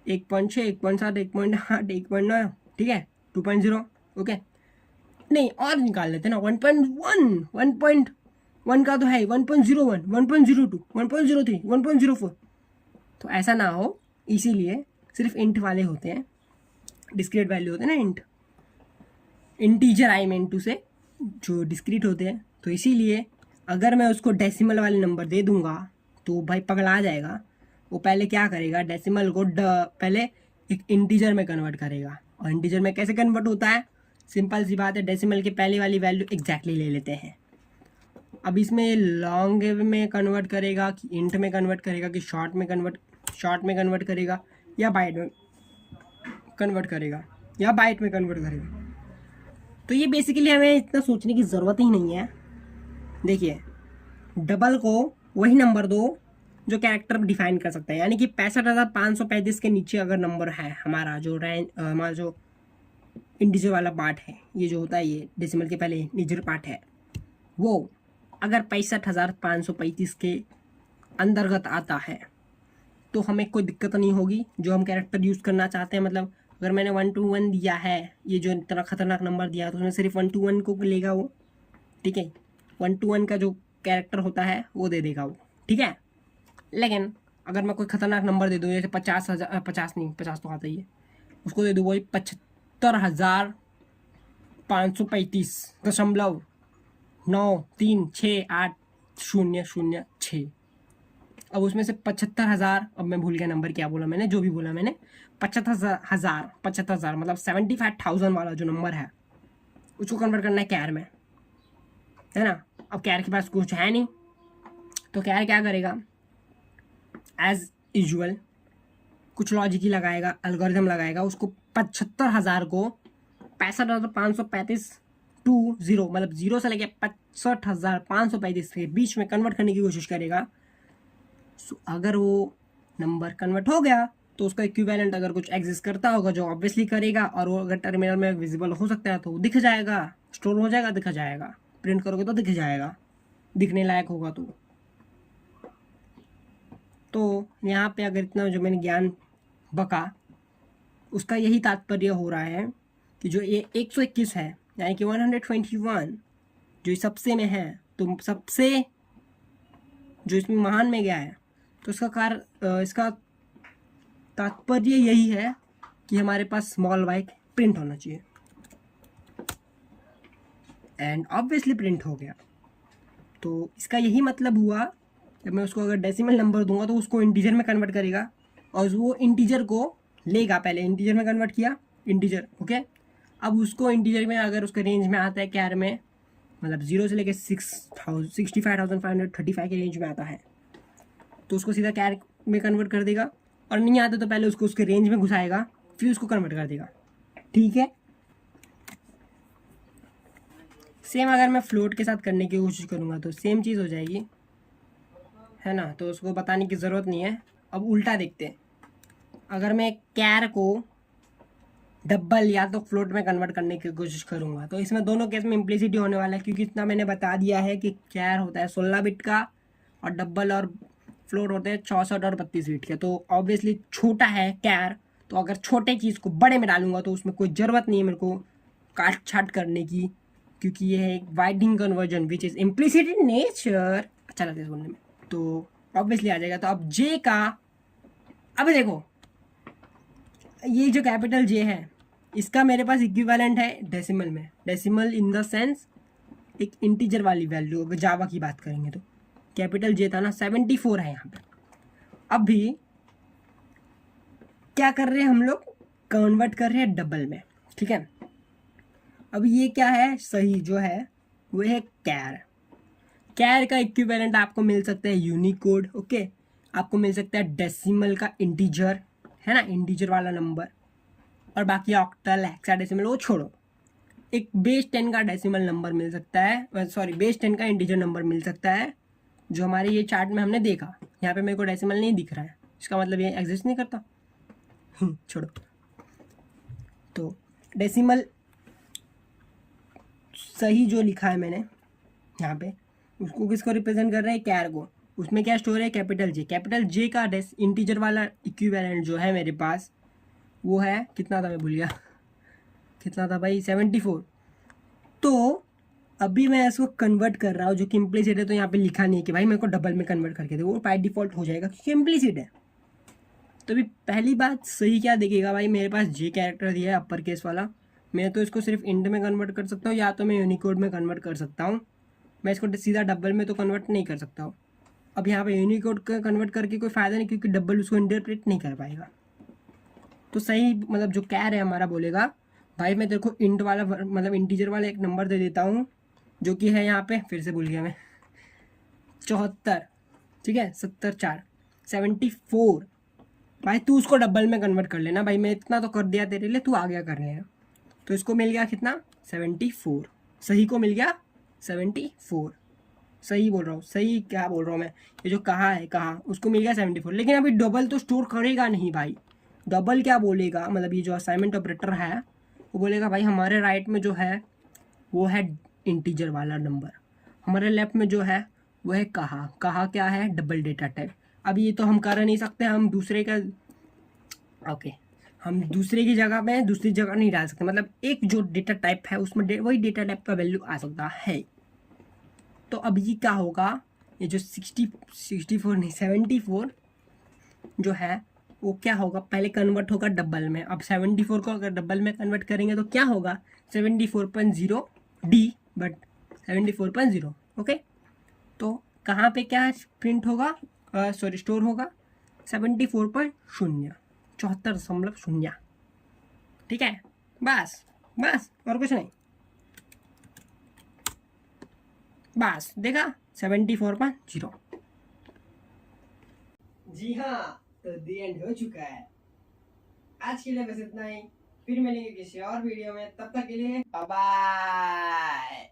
1.6 1.7 1.8 1.9, ठीक है, 2.0, ओके। नहीं, और निकाल लेते हैं ना, 1.1 1.1 का तो है, 1.01 1.02 1.03 1.04। तो ऐसा ना हो, इसीलिए सिर्फ इंट वाले होते हैं, डिस्क्रीट वैल्यू होते हैं ना, इंटीजर आई मीन टू से, जो डिस्क्रीट होते हैं। तो इसीलिए अगर मैं उसको डेसिमल वाले नंबर दे दूंगा तो भाई पगला जाएगा। वो पहले क्या करेगा, डेसिमल को पहले एक इंटीजर में कन्वर्ट करेगा। और इंटीजर में कैसे कन्वर्ट होता है, सिंपल सी बात है, डेसिमल के पहले वाली वैल्यू एग्जैक्टली ले लेते हैं। अब इसमें लॉन्ग में कन्वर्ट करेगा कि इंट में कन्वर्ट करेगा कि शॉर्ट में कन्वर्ट करेगा या बाइट में कन्वर्ट करेगा तो ये बेसिकली हमें इतना सोचने की ज़रूरत ही नहीं है। देखिए, डबल को वही नंबर दो जो कैरेक्टर डिफाइन कर सकता है, यानी कि 65,535 के नीचे अगर नंबर है हमारा जो इंटीजर वाला पार्ट है, ये जो होता है ये डेसिमल के पहले इंटीजर पार्ट है, वो अगर 65,535 के अंतर्गत आता है तो हमें कोई दिक्कत नहीं होगी जो हम कैरेक्टर यूज़ करना चाहते हैं। मतलब अगर मैंने 121 दिया है, ये जो इतना खतरनाक नंबर दिया तो उसमें सिर्फ 121 को लेगा वो, ठीक है, 121 का जो कैरेक्टर होता है वो दे देगा वो, ठीक है। लेकिन अगर मैं कोई खतरनाक नंबर दे दूँ, जैसे 50 तो आता ही है, उसको दे दूँ वही 75,535.9368006। अब उसमें से 75,000, अब मैं भूल गया नंबर क्या बोला मैंने, जो भी बोला मैंने, 75,000 मतलब 75,000 वाला जो नंबर है उसको कन्वर्ट करना है कैर में, है ना। अब कैर के पास कुछ है नहीं, तो कैर क्या करेगा, एज यूजुअल कुछ लॉजिक ही लगाएगा, एल्गोरिथम लगाएगा, उसको 75,000 को 65,535 मतलब 0 से लेके 65,535 के बीच में कन्वर्ट करने की कोशिश करेगा। अगर वो नंबर कन्वर्ट हो गया तो उसका इक्विवेलेंट अगर कुछ एग्जिस्ट करता होगा, जो ऑब्वियसली करेगा, और वो अगर टर्मिनल में विजिबल हो सकता है तो दिख जाएगा, स्टोर हो जाएगा, दिखा जाएगा, प्रिंट करोगे तो दिख जाएगा, दिखने लायक होगा तो यहाँ पे अगर इतना जो मैंने ज्ञान बका, उसका यही तात्पर्य हो रहा है कि जो ये 121 है, यानी कि 121 जो सबसे में है, तो सबसे जो इसमें महान में गया है, तो इसका तात्पर्य यही है कि हमारे पास स्मॉल वाई प्रिंट होना चाहिए, एंड ऑब्वियसली प्रिंट हो गया। तो इसका यही मतलब हुआ, जब मैं उसको अगर डेसिमल नंबर दूंगा तो उसको इंटीजर में कन्वर्ट करेगा, और वो इंटीजर को लेगा, पहले इंटीजर में कन्वर्ट किया, इंटीजर, ओके। अब उसको इंटीजर में अगर उसका रेंज में आता है कैर में, मतलब 0 से लेकर 65,535 के रेंज में आता है, तो उसको सीधा कैर में कन्वर्ट कर देगा, और नहीं आता तो पहले उसको उसके रेंज में घुसाएगा, फिर उसको कन्वर्ट कर देगा, ठीक है। सेम अगर मैं फ्लोट के साथ करने की कोशिश करूँगा तो सेम चीज़ हो जाएगी, है ना, तो उसको बताने की ज़रूरत नहीं है। अब उल्टा देखते हैं, अगर मैं कैर को डबल या तो फ्लोट में कन्वर्ट करने की कोशिश करूँगा, तो इसमें दोनों केस में इम्प्लिसिटी होने वाला है, क्योंकि इतना मैंने बता दिया है कि कैर होता है 16 बिट का, और डबल और फ्लोट होते हैं 64 और 32 बिट के। तो ऑब्वियसली छोटा है कैर, तो अगर छोटे चीज़ को बड़े में डालूंगा तो उसमें कोई ज़रूरत नहीं है मेरे को काट छाट करने की, क्योंकि ये है एक widening conversion which is implicit in nature, अच्छा लगता है बोलने में, तो ऑब्वियसली आ जाएगा। तो अब जे का, अब देखो ये जो कैपिटल जे है, इसका मेरे पास इक्विवेलेंट है डेसिमल में, डेसिमल इन द सेंस एक इंटीजर वाली वैल्यू, अगर जावा की बात करेंगे तो कैपिटल जे था ना 74 है यहाँ पे। अब भी क्या कर रहे हैं हम लोग, कन्वर्ट कर रहे हैं डबल में, ठीक है। अब ये क्या है, सही जो है वो है कैर, कैर का इक्विवेलेंट आपको मिल सकता है यूनिकोड, ओके, आपको मिल सकता है डेसिमल का इंटीजर, है ना, इंटीजर वाला नंबर, और बाकी ऑक्टल हेक्साडेसिमल वो छोड़ो, एक बेस 10 का डेसिमल नंबर मिल सकता है, सॉरी बेस 10 का इंटीजर नंबर मिल सकता है, जो हमारे ये चार्ट में हमने देखा। यहाँ पे मेरे को डेसिमल नहीं दिख रहा है, इसका मतलब ये एग्जिस्ट नहीं करता। छोड़ो। तो डेसिमल सही जो लिखा है मैंने यहाँ पे, उसको किसको रिप्रेजेंट कर रहा है, कैर को। उसमें क्या स्टोर है, कैपिटल जे का इंटीजर वाला इक्विवेलेंट जो है मेरे पास वो है, कितना था मैं भूल गया, कितना था भाई, 74। तो अभी मैं इसको कन्वर्ट कर रहा हूँ, जो कि इम्प्लीसिट है, तो यहाँ पे लिखा नहीं है कि भाई मेरे को डबल में कन्वर्ट करके दे, वो बाय डिफॉल्ट हो जाएगा क्योंकि इम्प्लीसिट है। तो अभी पहली बात सही क्या देखेगा भाई, मेरे पास जे कैरेक्टर दिया है अपर केस वाला, मैं तो इसको सिर्फ इंट में कन्वर्ट कर सकता हूँ, या तो मैं यूनिकोड में कन्वर्ट कर सकता हूँ, मैं इसको सीधा डबल में तो कन्वर्ट नहीं कर सकता हूँ। अब यहाँ पे यूनिकोड का कन्वर्ट करके कोई फ़ायदा नहीं, क्योंकि डबल उसको इंटरप्रेट नहीं कर पाएगा। तो सही मतलब जो कैर है हमारा बोलेगा भाई मैं तेरे को इंट वाला मतलब इंटीजर वाला एक नंबर दे देता हूँ, जो कि है यहाँ पे, फिर से भूल गया मैं, 74, ठीक है, 74, 74। भाई तू उसको डबल में कन्वर्ट कर लेना भाई, मैं इतना तो कर दिया तेरे लिए, तू आ गया कर लेना। तो इसको मिल गया कितना, 74, सही को मिल गया 74, सही बोल रहा हूँ, सही क्या बोल रहा हूँ मैं, ये जो कहा उसको मिल गया 74। लेकिन अभी डबल तो स्टोर करेगा नहीं भाई, डबल क्या बोलेगा, मतलब ये जो असाइनमेंट ऑपरेटर है वो बोलेगा भाई हमारे राइट में जो है वो है इंटीजर वाला नंबर, हमारे लेफ्ट में जो है वो है कहा क्या है, डबल डेटा टाइप। अब ये तो हम कर नहीं सकते, हम दूसरे का ओके हम दूसरे की जगह में दूसरी जगह नहीं डाल सकते, मतलब एक जो डेटा टाइप है उसमें वही डेटा टाइप का वैल्यू आ सकता है। तो अब ये क्या होगा, ये जो 64 नहीं 74 जो है वो क्या होगा, पहले कन्वर्ट होगा डबल में। अब 74 को अगर डबल में कन्वर्ट करेंगे तो क्या होगा, 74.0 डी, बट 74.0, ओके। तो कहाँ पे क्या प्रिंट होगा, सॉरी स्टोर होगा, 74.0, 74.0, ठीक है, बस बस और कुछ नहीं, बस देखा 74.0। जी हाँ, तो दी एंड हो चुका है। आज के लिए बस इतना ही, फिर मिलेंगे किसी और वीडियो में, तब तक के लिए बाय बाय।